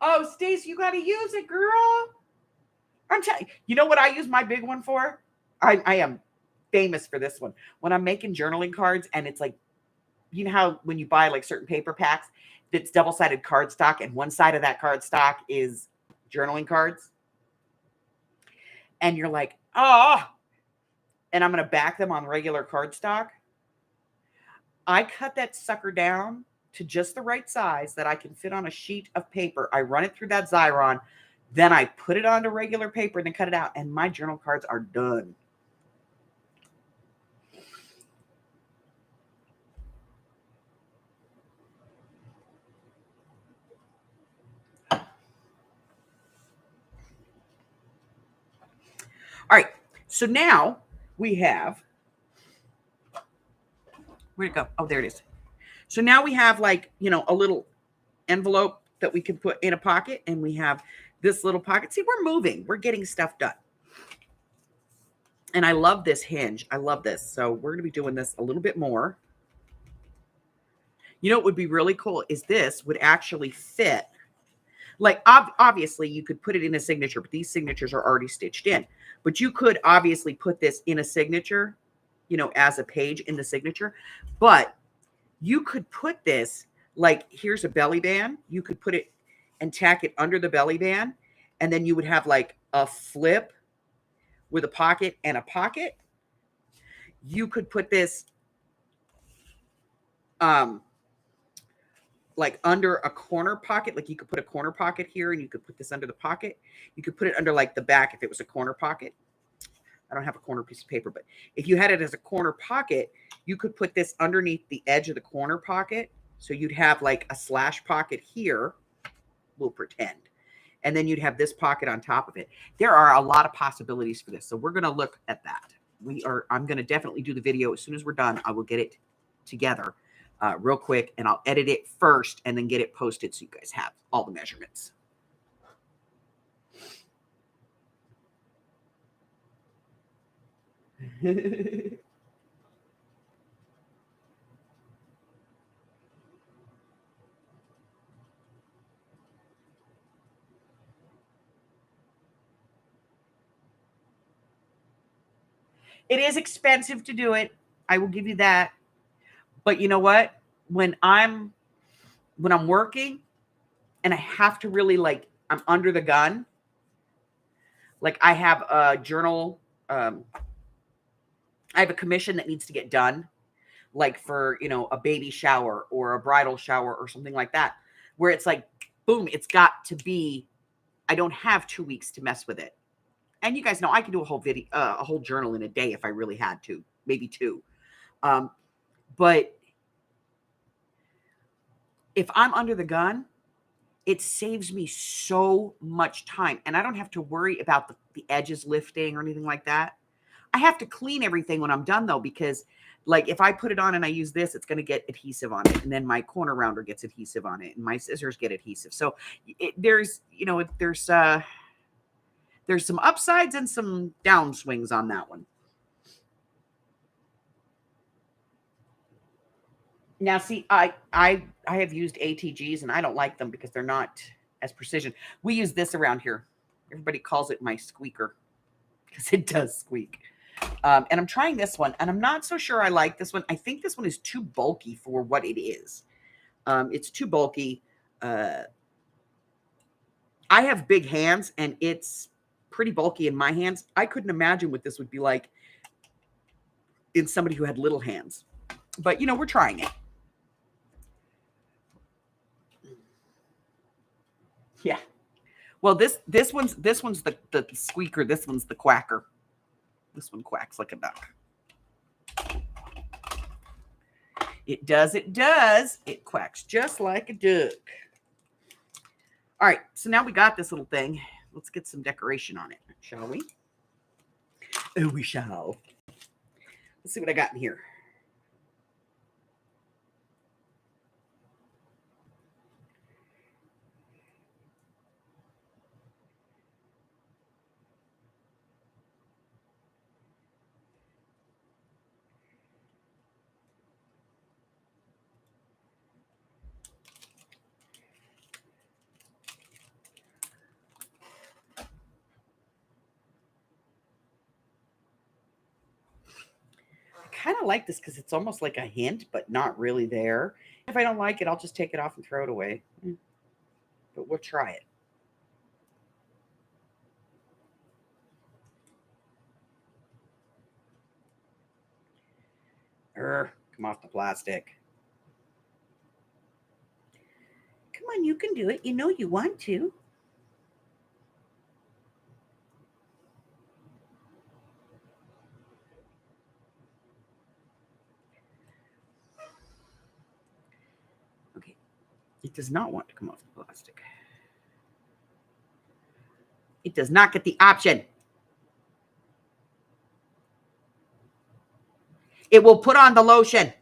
[SPEAKER 1] Oh, Stace, you got to use it, girl. I'm telling you, you know what I use my big one for? I am famous for this one. When I'm making journaling cards and it's like, you know how when you buy like certain paper packs, it's double-sided cardstock and one side of that cardstock is journaling cards. And you're like, oh, and I'm going to back them on regular cardstock. I cut that sucker down to just the right size that I can fit on a sheet of paper. I run it through that Xyron, then I put it onto regular paper and then cut it out, and my journal cards are done. All right, so now we have, where'd it go? Oh, there it is. So now we have like, a little envelope that we can put in a pocket, and we have this little pocket. See, we're moving, we're getting stuff done. And I love this hinge. I love this. So we're going to be doing this a little bit more. You know what would be really cool is this would actually fit. Like, obviously, you could put it in a signature, but these signatures are already stitched in. But you could obviously put this in a signature, as a page in the signature. But you could put this, like, here's a belly band. You could put it and tack it under the belly band. And then you would have, like, a flip with a pocket and a pocket. You could put this like under a corner pocket. Like, you could put a corner pocket here, and you could put this under the pocket. You could put it under like the back if it was a corner pocket. I don't have a corner piece of paper, but if you had it as a corner pocket, you could put this underneath the edge of the corner pocket. So you'd have like a slash pocket here, we'll pretend. And then you'd have this pocket on top of it. There are a lot of possibilities for this. So we're going to look at that. I'm going to definitely do the video as soon as we're done. I will get it together real quick, and I'll edit it first and then get it posted so you guys have all the measurements. It is expensive to do it. I will give you that. But you know what? When I'm working and I have to really, like, I'm under the gun, like I have a journal, I have a commission that needs to get done, like for, a baby shower or a bridal shower or something like that, where it's like, boom, it's got to be, I don't have 2 weeks to mess with it. And you guys know I can do a whole video, a whole journal in a day if I really had to, maybe 2. But if I'm under the gun, it saves me so much time, and I don't have to worry about the edges lifting or anything like that. I have to clean everything when I'm done, though, because, like, if I put it on and I use this, it's going to get adhesive on it, and then my corner rounder gets adhesive on it, and my scissors get adhesive. So there's some upsides and some downswings on that one. Now, see, I have used ATGs, and I don't like them because they're not as precision. We use this around here. Everybody calls it my squeaker because it does squeak. And I'm trying this one, and I'm not so sure I like this one. I think this one is too bulky for what it is. It's too bulky. I have big hands, and it's pretty bulky in my hands. I couldn't imagine what this would be like in somebody who had little hands. But, we're trying it. Yeah. Well, this one's the squeaker. This one's the quacker. This one quacks like a duck. It does. It quacks just like a duck. All right. So now we got this little thing. Let's get some decoration on it, shall we? Oh, we shall. Let's see what I got in here. Kind of like this because it's almost like a hint, but not really there. If I don't like it, I'll just take it off and throw it away. But we'll try it. Come off the plastic. Come on, you can do it. You know you want to. Okay. It does not want to come off the plastic. It does not get the option. It will put on the lotion.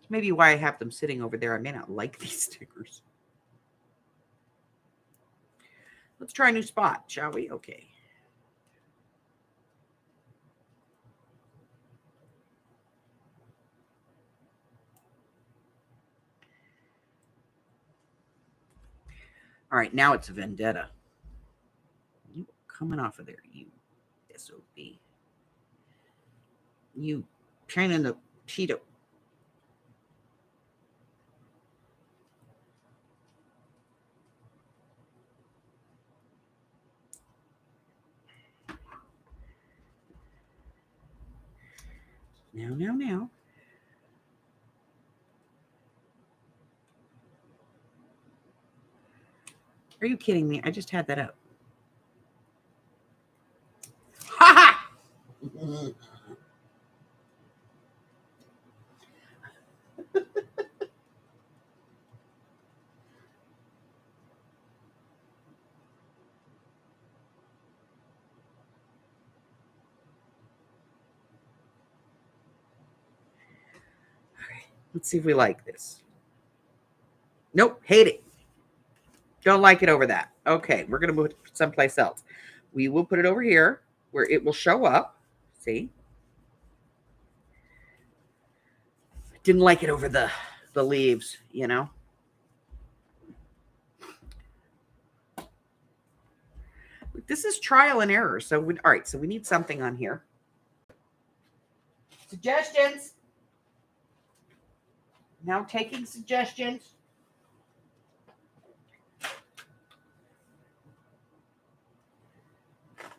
[SPEAKER 1] Maybe why I have them sitting over there. I may not like these stickers. Let's try a new spot, shall we? Okay. All right, now it's a vendetta. You coming off of there, you SOB. You pain in the Cheeto. Now. Are you kidding me? I just had that up. Ha ha! Let's see if we like this. Nope, hate it. Don't like it over that. Okay, we're going to move it someplace else. We will put it over here where it will show up. See? Didn't like it over the leaves, you know? This is trial and error. So, all right, so we need something on here. Suggestions. Now taking suggestions.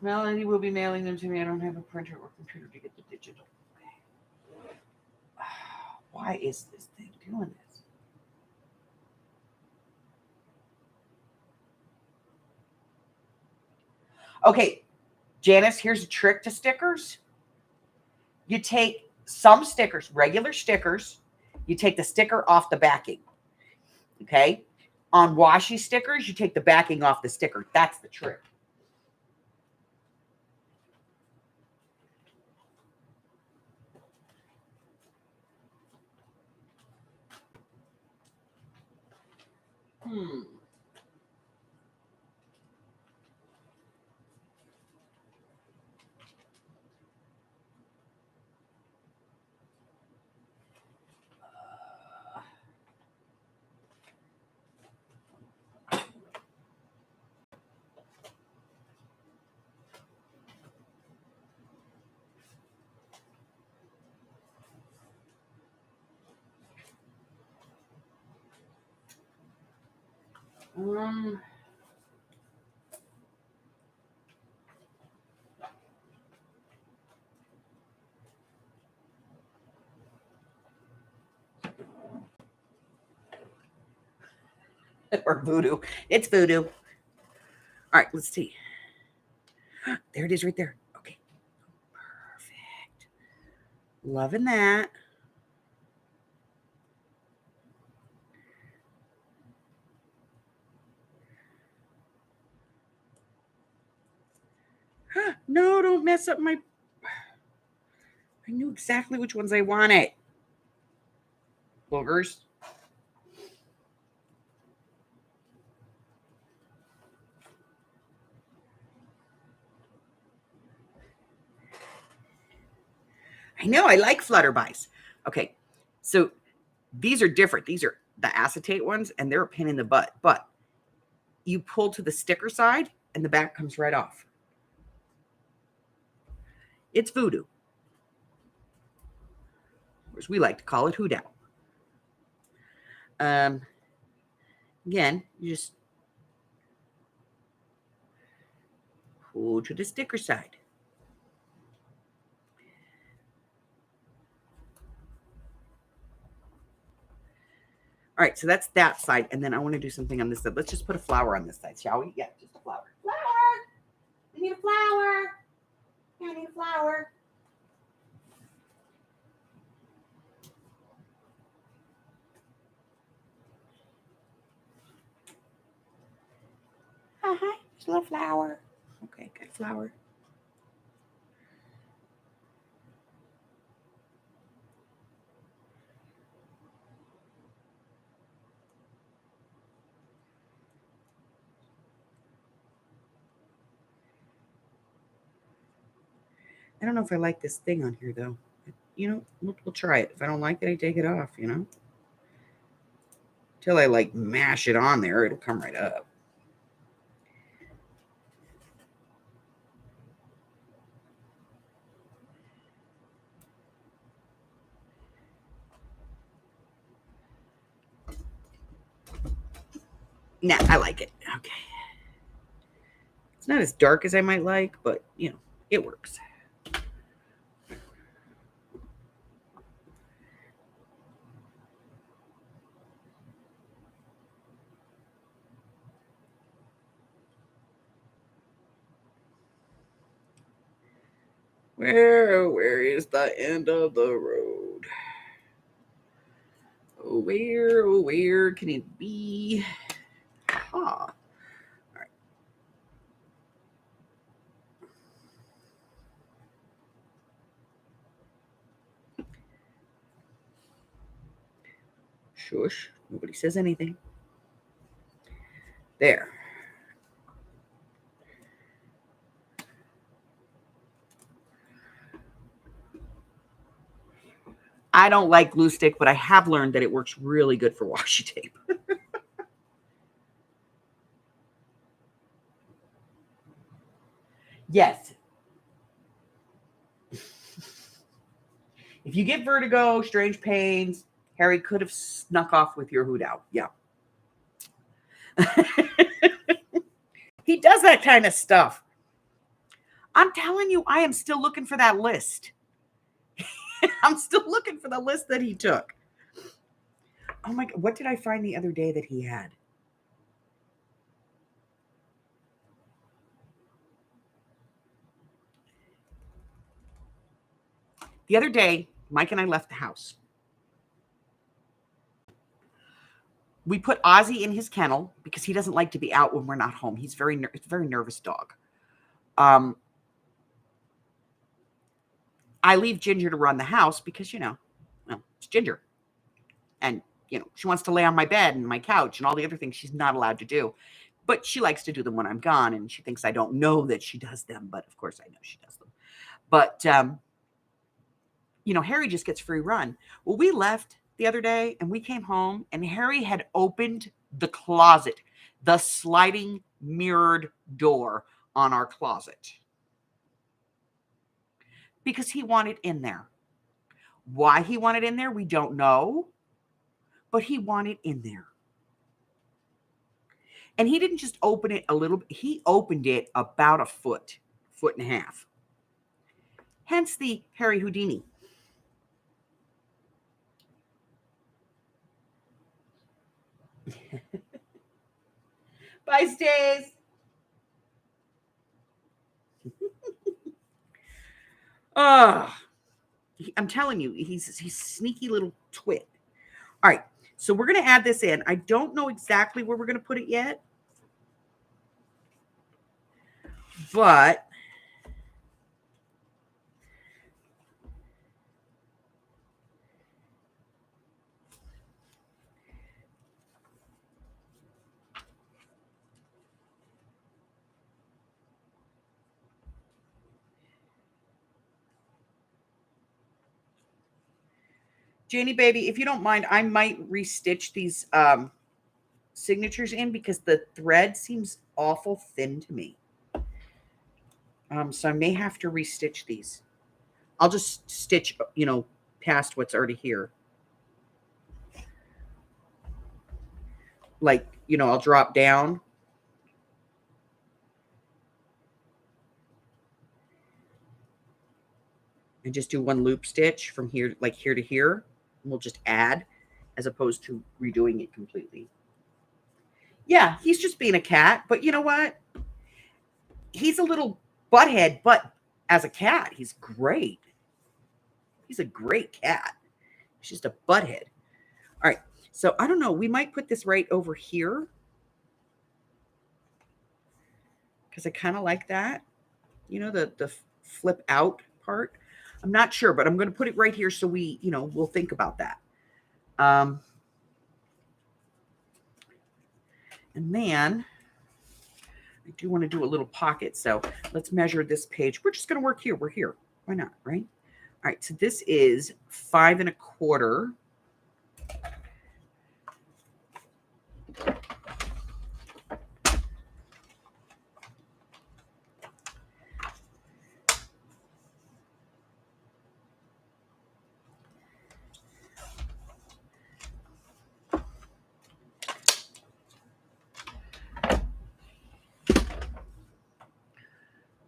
[SPEAKER 1] Melanie will be mailing them to me. I don't have a printer or computer to get the digital. Okay. Why is this thing doing this? Okay, Janice, here's a trick to stickers. You take some stickers, regular stickers, you take the sticker off the backing. Okay? On washi stickers, you take the backing off the sticker. That's the trick. Or voodoo. It's voodoo. All right, let's see. There it is right there. Okay. Perfect. Loving that. No, don't mess up my... I knew exactly which ones I wanted. Boogers. I know, I like flutterbys. Okay, so these are different. These are the acetate ones, and they're a pain in the butt. But you pull to the sticker side, and the back comes right off. It's voodoo. as we like to call it, Hoodow. Again, you just pull to the sticker side. All right, so that's that side. And then I want to do something on this side. Let's just put a flower on this side, shall we? Yeah, just a flower. Flower! I need a flower. I need a flower. Hi, just a little flower. Okay, got a flower. I don't know if I like this thing on here, though. You know, we'll try it. If I don't like it, I take it off, you know? Till I, like, mash it on there, it'll come right up. Nah, I like it. Okay. It's not as dark as I might like, but, you know, it works. Where is the end of the road? Oh, where can it be? All right. Shush. Nobody says anything. There. I don't like glue stick, but I have learned that it works really good for washi tape. Yes. If you get vertigo, strange pains, Harry could have snuck off with your hoot out. Yeah. He does that kind of stuff. I'm telling you, I am still looking for that list. I'm still looking for the list that he took. Oh my God, what did I find the other day that he had? The other day, Mike and I left the house. We put Ozzy in his kennel because he doesn't like to be out when we're not home. He's very nervous dog. I leave Ginger to run the house because, you know, well, it's Ginger. And, you know, she wants to lay on my bed and my couch and all the other things she's not allowed to do. But she likes to do them when I'm gone, and she thinks I don't know that she does them. But, of course, I know she does them. But, you know, Harry just gets free run. Well, we left the other day, and we came home, and Harry had opened the closet, the sliding mirrored door on our closet, because he wanted in there. Why he wanted in there, we don't know, but he wanted in there. And he didn't just open it a little bit, he opened it about a foot and a half. Hence the Harry Houdini. Bye, Stace. I'm telling you, he's sneaky little twit. All right, so we're going to add this in. I don't know exactly where we're going to put it yet, but Janie, baby, if you don't mind, I might restitch these signatures in because the thread seems awful thin to me. So I may have to restitch these. I'll just stitch, you know, past what's already here. Like, you know, I'll drop down. And just do one loop stitch from here, like here to here. And we'll just add as opposed to redoing it completely. Yeah, he's just being a cat, but you know what? He's a little butthead, but as a cat, he's great. He's a great cat. He's just a butthead. All right, so I don't know. We might put this right over here because I kind of like that. You know, the flip out part. I'm not sure, but I'm going to put it right here so we, you know, we'll think about that. And then I do want to do a little pocket. So let's measure this page. We're just going to work here. We're here. Why not, right? All right, so this is 5 1/4.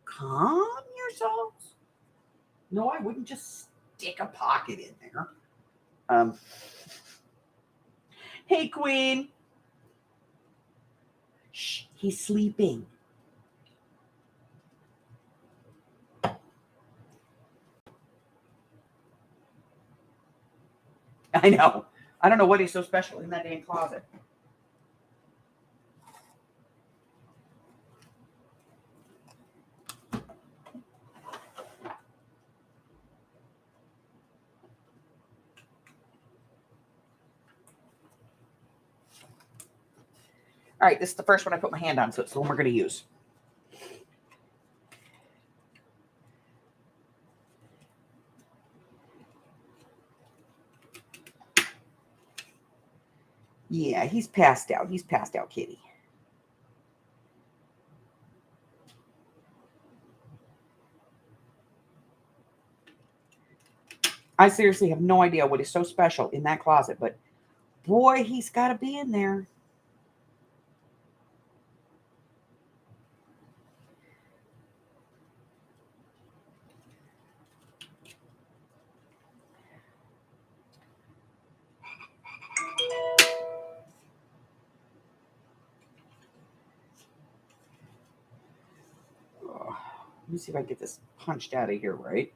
[SPEAKER 1] Calm yourselves. No, I wouldn't just stick a pocket in there. Hey, Queen. Shh, he's sleeping. I know. I don't know what he's so special in that damn closet. All right, this is the first one I put my hand on, so it's the one we're going to use. Yeah, he's passed out. He's passed out, kitty. I seriously have no idea what is so special in that closet, but boy, he's got to be in there. Let me see if I can get this punched out of here, right?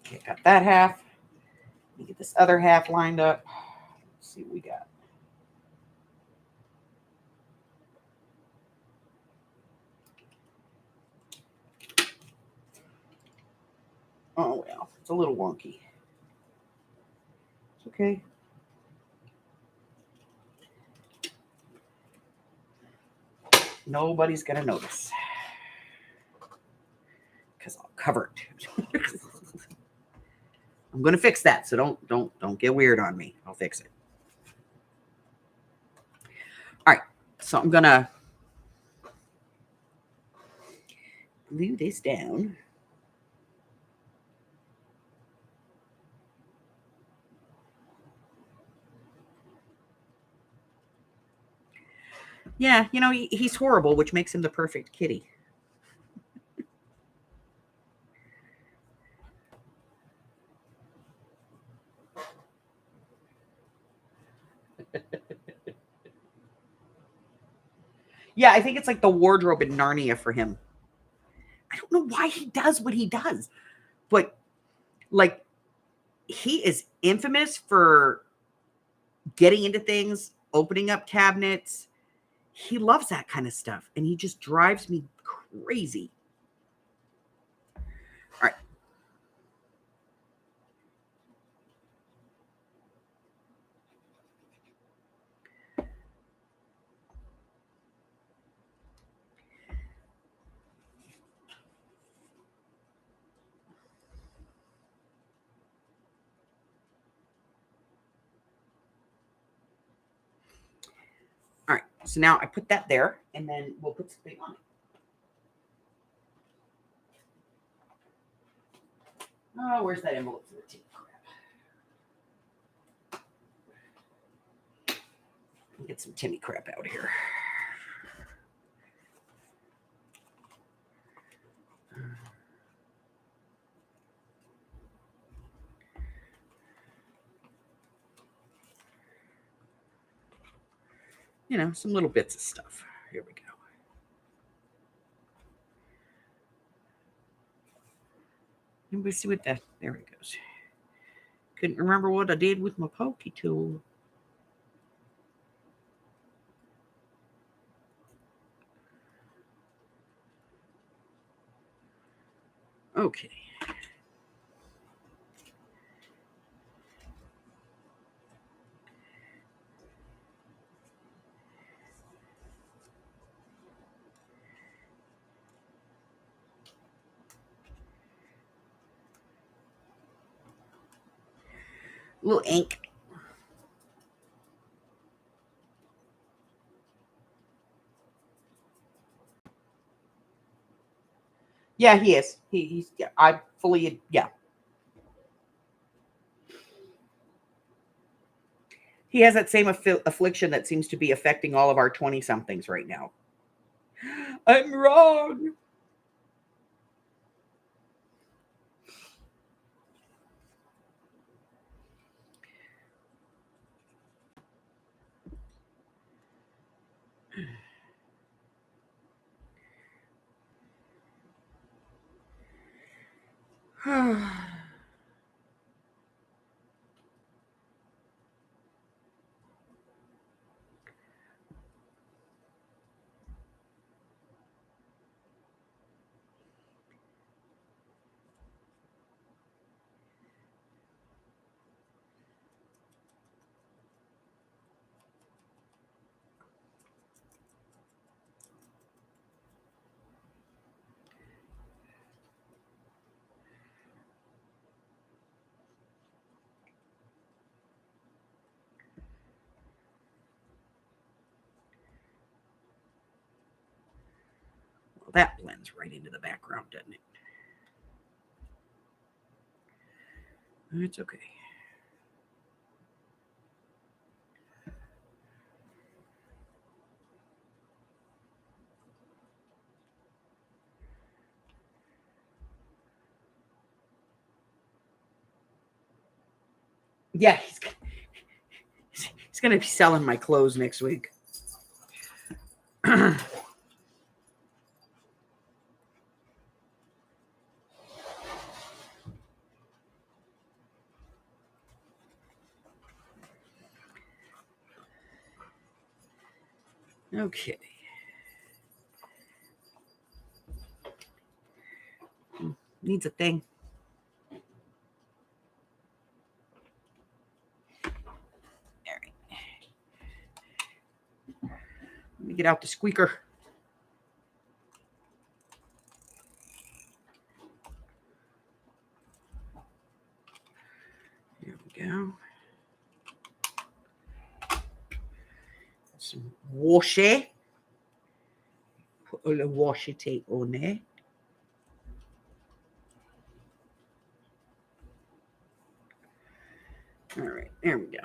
[SPEAKER 1] Okay, got that half. Let me get this other half lined up. Let's see what we got. Oh, well, it's a little wonky. It's okay. Nobody's going to notice because I'll cover it. I'm going to fix that, so don't get weird on me. I'll fix it. All right, so I'm going to glue this down. Yeah, you know, he's horrible, which makes him the perfect kitty. Yeah, I think it's like the wardrobe in Narnia for him. I don't know why he does what he does, but like he is infamous for getting into things, opening up cabinets. He loves that kind of stuff, and he just drives me crazy. All right. All So now I put that there, and then we'll put something on it. Oh, where's that envelope for the tea? Get some Timmy crap out here. You know, some little bits of stuff. Here we go. Anybody see what that? There it goes. Couldn't remember what I did with my pokey tool. Okay. A little ink. Yeah, he is. He's. Yeah, I fully. Yeah. He has that same affliction that seems to be affecting all of our 20-somethings right now. I'm wrong. Well, that blends right into the background, doesn't it? It's okay. Yeah, he's going to be selling my clothes next week. Okay. Needs a thing. All right. Let me get out the squeaker. There we go. Some washi. Put a little washi tape on there. All right, there we go.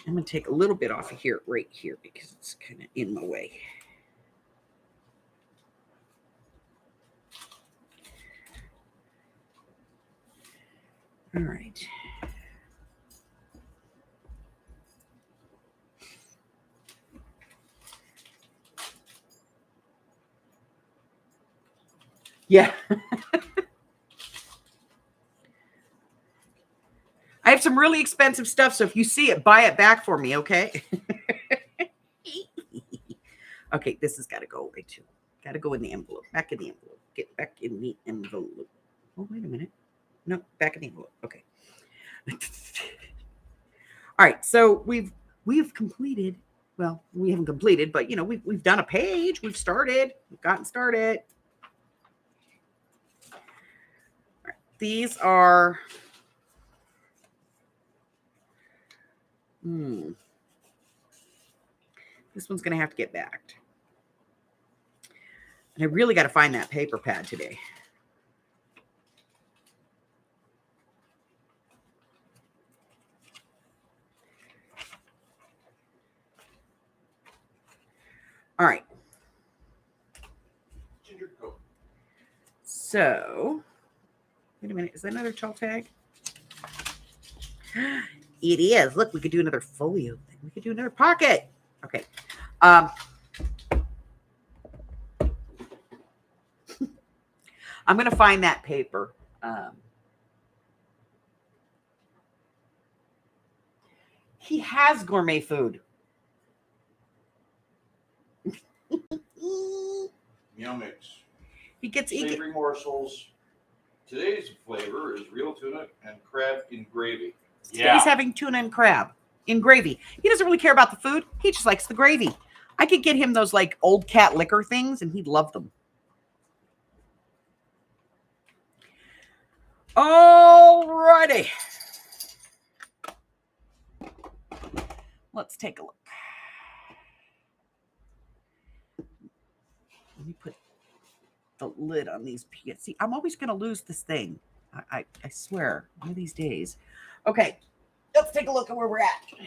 [SPEAKER 1] I'm going to take a little bit off of here, right here, because it's kind of in my way. All right. Yeah. I have some really expensive stuff, so if you see it, buy it back for me, okay? Okay, this has got to go away too. Got to go in the envelope. Back in the envelope. Get back in the envelope. Oh, wait a minute. No, back in the envelope. Okay. All right, so we've completed. Well, we haven't completed, but you know we've done a page. We've started. We've gotten started. These are... This one's going to have to get backed. And I really got to find that paper pad today. All right. So, wait a minute. Is that another tall tag? It is. Look, we could do another folio thing. We could do another pocket. Okay. I'm going to find that paper. He has gourmet food.
[SPEAKER 2] Meow mix.
[SPEAKER 1] He gets
[SPEAKER 2] savory morsels. Today's flavor is real tuna and crab in gravy.
[SPEAKER 1] Yeah. He's having tuna and crab in gravy. He doesn't really care about the food. He just likes the gravy. I could get him those like old cat liquor things and he'd love them. Alrighty. Let's take a look. Let me put the lid on these peanuts. See, I'm always going to lose this thing. I swear, one of these days. Okay, let's take a look at where we're at.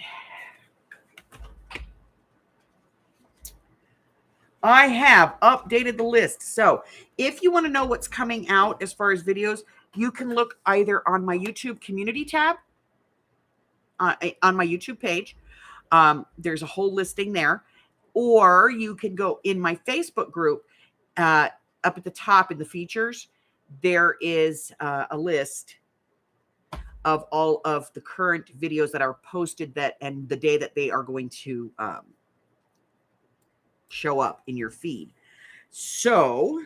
[SPEAKER 1] I have updated the list. So if you want to know what's coming out as far as videos, you can look either on my YouTube community tab, on my YouTube page. There's a whole listing there. Or you can go in my Facebook group. Up at the top in the features, there is a list of all of the current videos that are posted and the day that they are going to show up in your feed. So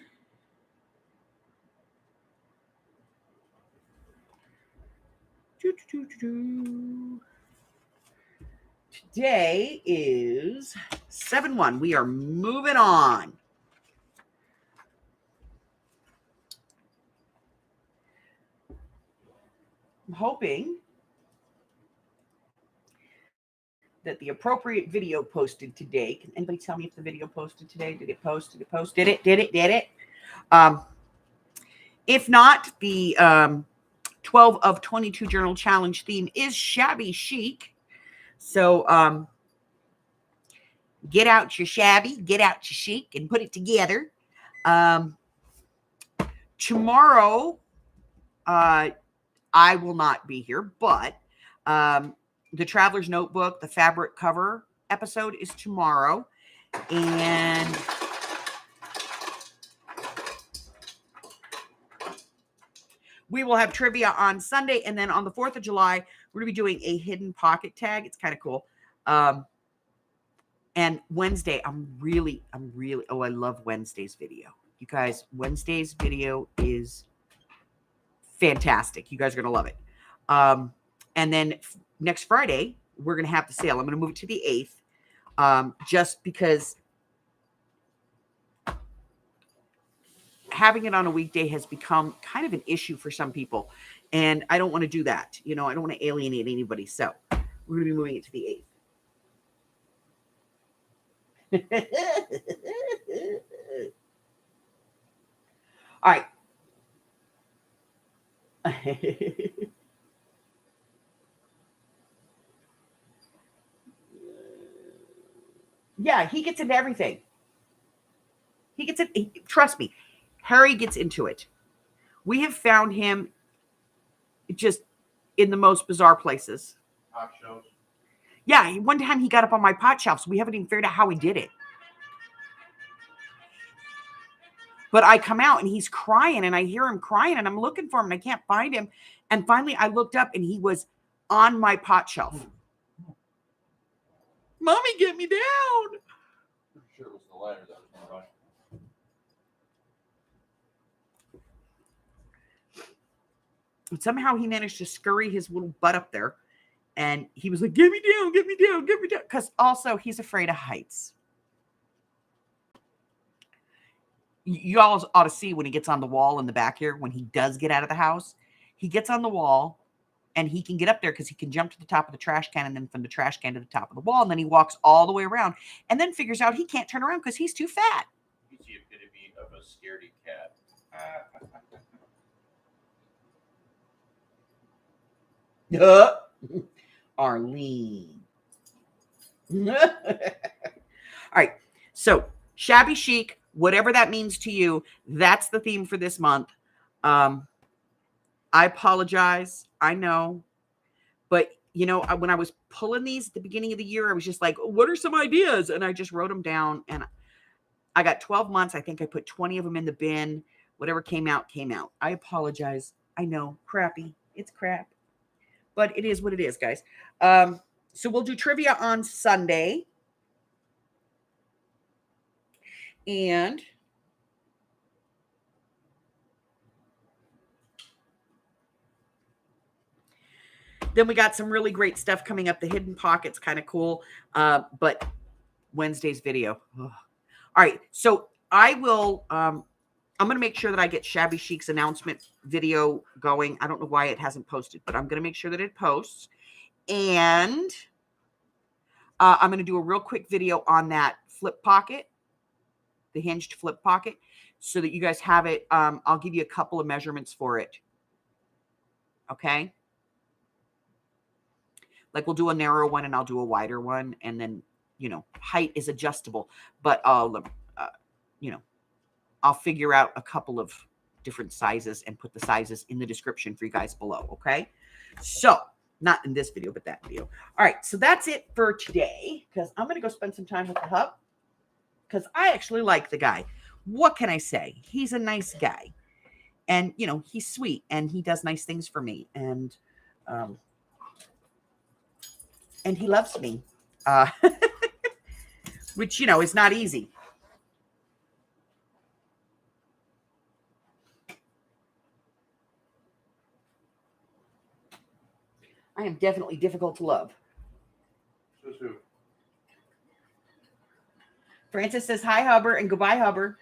[SPEAKER 1] today is 7/1. We are moving on. I'm hoping that the appropriate video posted today. Can anybody tell me if the video posted today? Did it post? Did it post? Did it? Did it? Did it? If not, the 12 of 22 journal challenge theme is shabby chic. So get out your shabby, get out your chic, and put it together. Tomorrow, I will not be here, but the Traveler's Notebook, the fabric cover episode is tomorrow. And we will have trivia on Sunday. And then on the 4th of July, we're going to be doing a hidden pocket tag. It's kind of cool. And Wednesday, I'm really, I love Wednesday's video. You guys, Wednesday's video is fantastic. You guys are going to love it. And then next Friday, we're going to have the sale. I'm going to move it to the 8th, just because having it on a weekday has become kind of an issue for some people. And I don't want to do that. You know, I don't want to alienate anybody. So we're going to be moving it to the 8th. All right. Yeah, he gets into everything. He gets it. Trust me, Harry gets into it. We have found him just in the most bizarre places.
[SPEAKER 2] Pot shelves.
[SPEAKER 1] Yeah, one time he got up on my pot shelf, so we haven't even figured out how he did it. But I come out and he's crying and I hear him crying and I'm looking for him and I can't find him. And finally I looked up and he was on my pot shelf. Mommy, get me down.
[SPEAKER 2] I'm sure it was the ladder that was nearby.
[SPEAKER 1] And somehow he managed to scurry his little butt up there. And he was like, get me down, get me down, get me down. Because also he's afraid of heights. You all ought to see when he gets on the wall in the back here, when he does get out of the house, he gets on the wall and he can get up there because he can jump to the top of the trash can and then from the trash can to the top of the wall. And then he walks all the way around and then figures out he can't turn around because he's too fat.
[SPEAKER 2] He's the epitome of a scaredy cat.
[SPEAKER 1] Arlene. All right. So shabby chic, whatever that means to you, that's the theme for this month. I apologize. I know. But, you know, when I was pulling these at the beginning of the year, I was just like, what are some ideas? And I just wrote them down. And I got 12 months. I think I put 20 of them in the bin. Whatever came out, came out. I apologize. I know. Crappy. It's crap. But it is what it is, guys. So we'll do trivia on Sunday. And then we got some really great stuff coming up. The hidden pocket's kind of cool. But Wednesday's video. Ugh. All right. So I will, I'm going to make sure that I get Shabby Chic's announcement video going. I don't know why it hasn't posted, but I'm going to make sure that it posts. And I'm going to do a real quick video on that flip pocket, the hinged flip pocket, so that you guys have it. I'll give you a couple of measurements for it. Okay. Like we'll do a narrow one and I'll do a wider one. And then, you know, height is adjustable, but I'll, you know, I'll figure out a couple of different sizes and put the sizes in the description for you guys below. Okay. So not in this video, but that video. All right. So that's it for today because I'm going to go spend some time with the hub because I actually like the guy. What can I say? He's a nice guy and, you know, he's sweet and he does nice things for me. And he loves me, which, you know, is not easy. I am definitely difficult to love.
[SPEAKER 2] So.
[SPEAKER 1] Francis says, hi, Hubber, and goodbye, Hubber.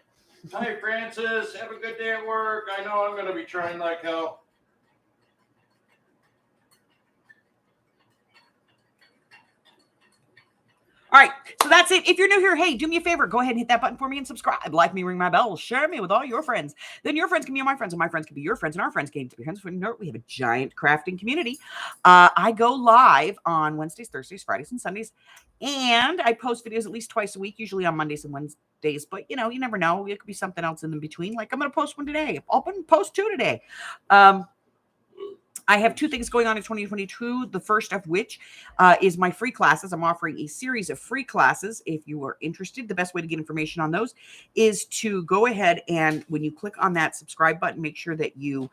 [SPEAKER 2] Hi, Francis. Have a good day at work. I know I'm going to be trying like hell.
[SPEAKER 1] All right, so that's it. If you're new here, hey, do me a favor. Go ahead and hit that button for me and subscribe. Like me, ring my bell, share me with all your friends. Then your friends can be my friends, and my friends can be your friends, and our friends can be friends. We have a giant crafting community. I go live on Wednesdays, Thursdays, Fridays, and Sundays, and I post videos at least twice a week, usually on Mondays and Wednesdays. But, you know, you never know. It could be something else in between. Like I'm going to post one today. I'll post two today. I have two things going on in 2022. The first of which is my free classes. I'm offering a series of free classes. If you are interested, the best way to get information on those is to go ahead and when you click on that subscribe button, make sure that you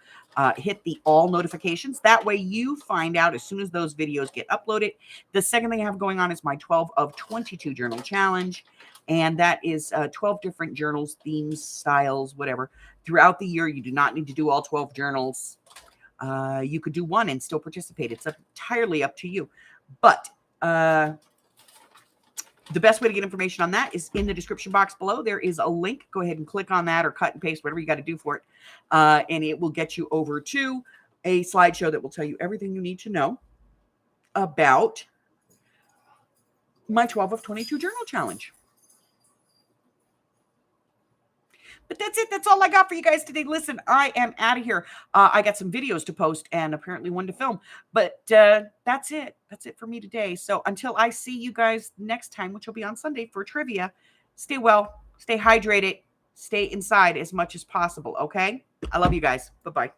[SPEAKER 1] hit the all notifications. That way you find out as soon as those videos get uploaded. The second thing I have going on is my 12 of 22 journal challenge. And that is 12 different journals, themes, styles, whatever. Throughout the year, you do not need to do all 12 journals. You could do one and still participate. It's entirely up to you. But the best way to get information on that is in the description box below. There is a link. Go ahead and click on that or cut and paste, whatever you got to do for it. And it will get you over to a slideshow that will tell you everything you need to know about my 12 of 22 journal challenge. But that's it. That's all I got for you guys today. Listen, I am out of here. I got some videos to post and apparently one to film. But that's it. That's it for me today. So until I see you guys next time, which will be on Sunday for trivia, stay well, stay hydrated, stay inside as much as possible, okay? I love you guys. Bye-bye.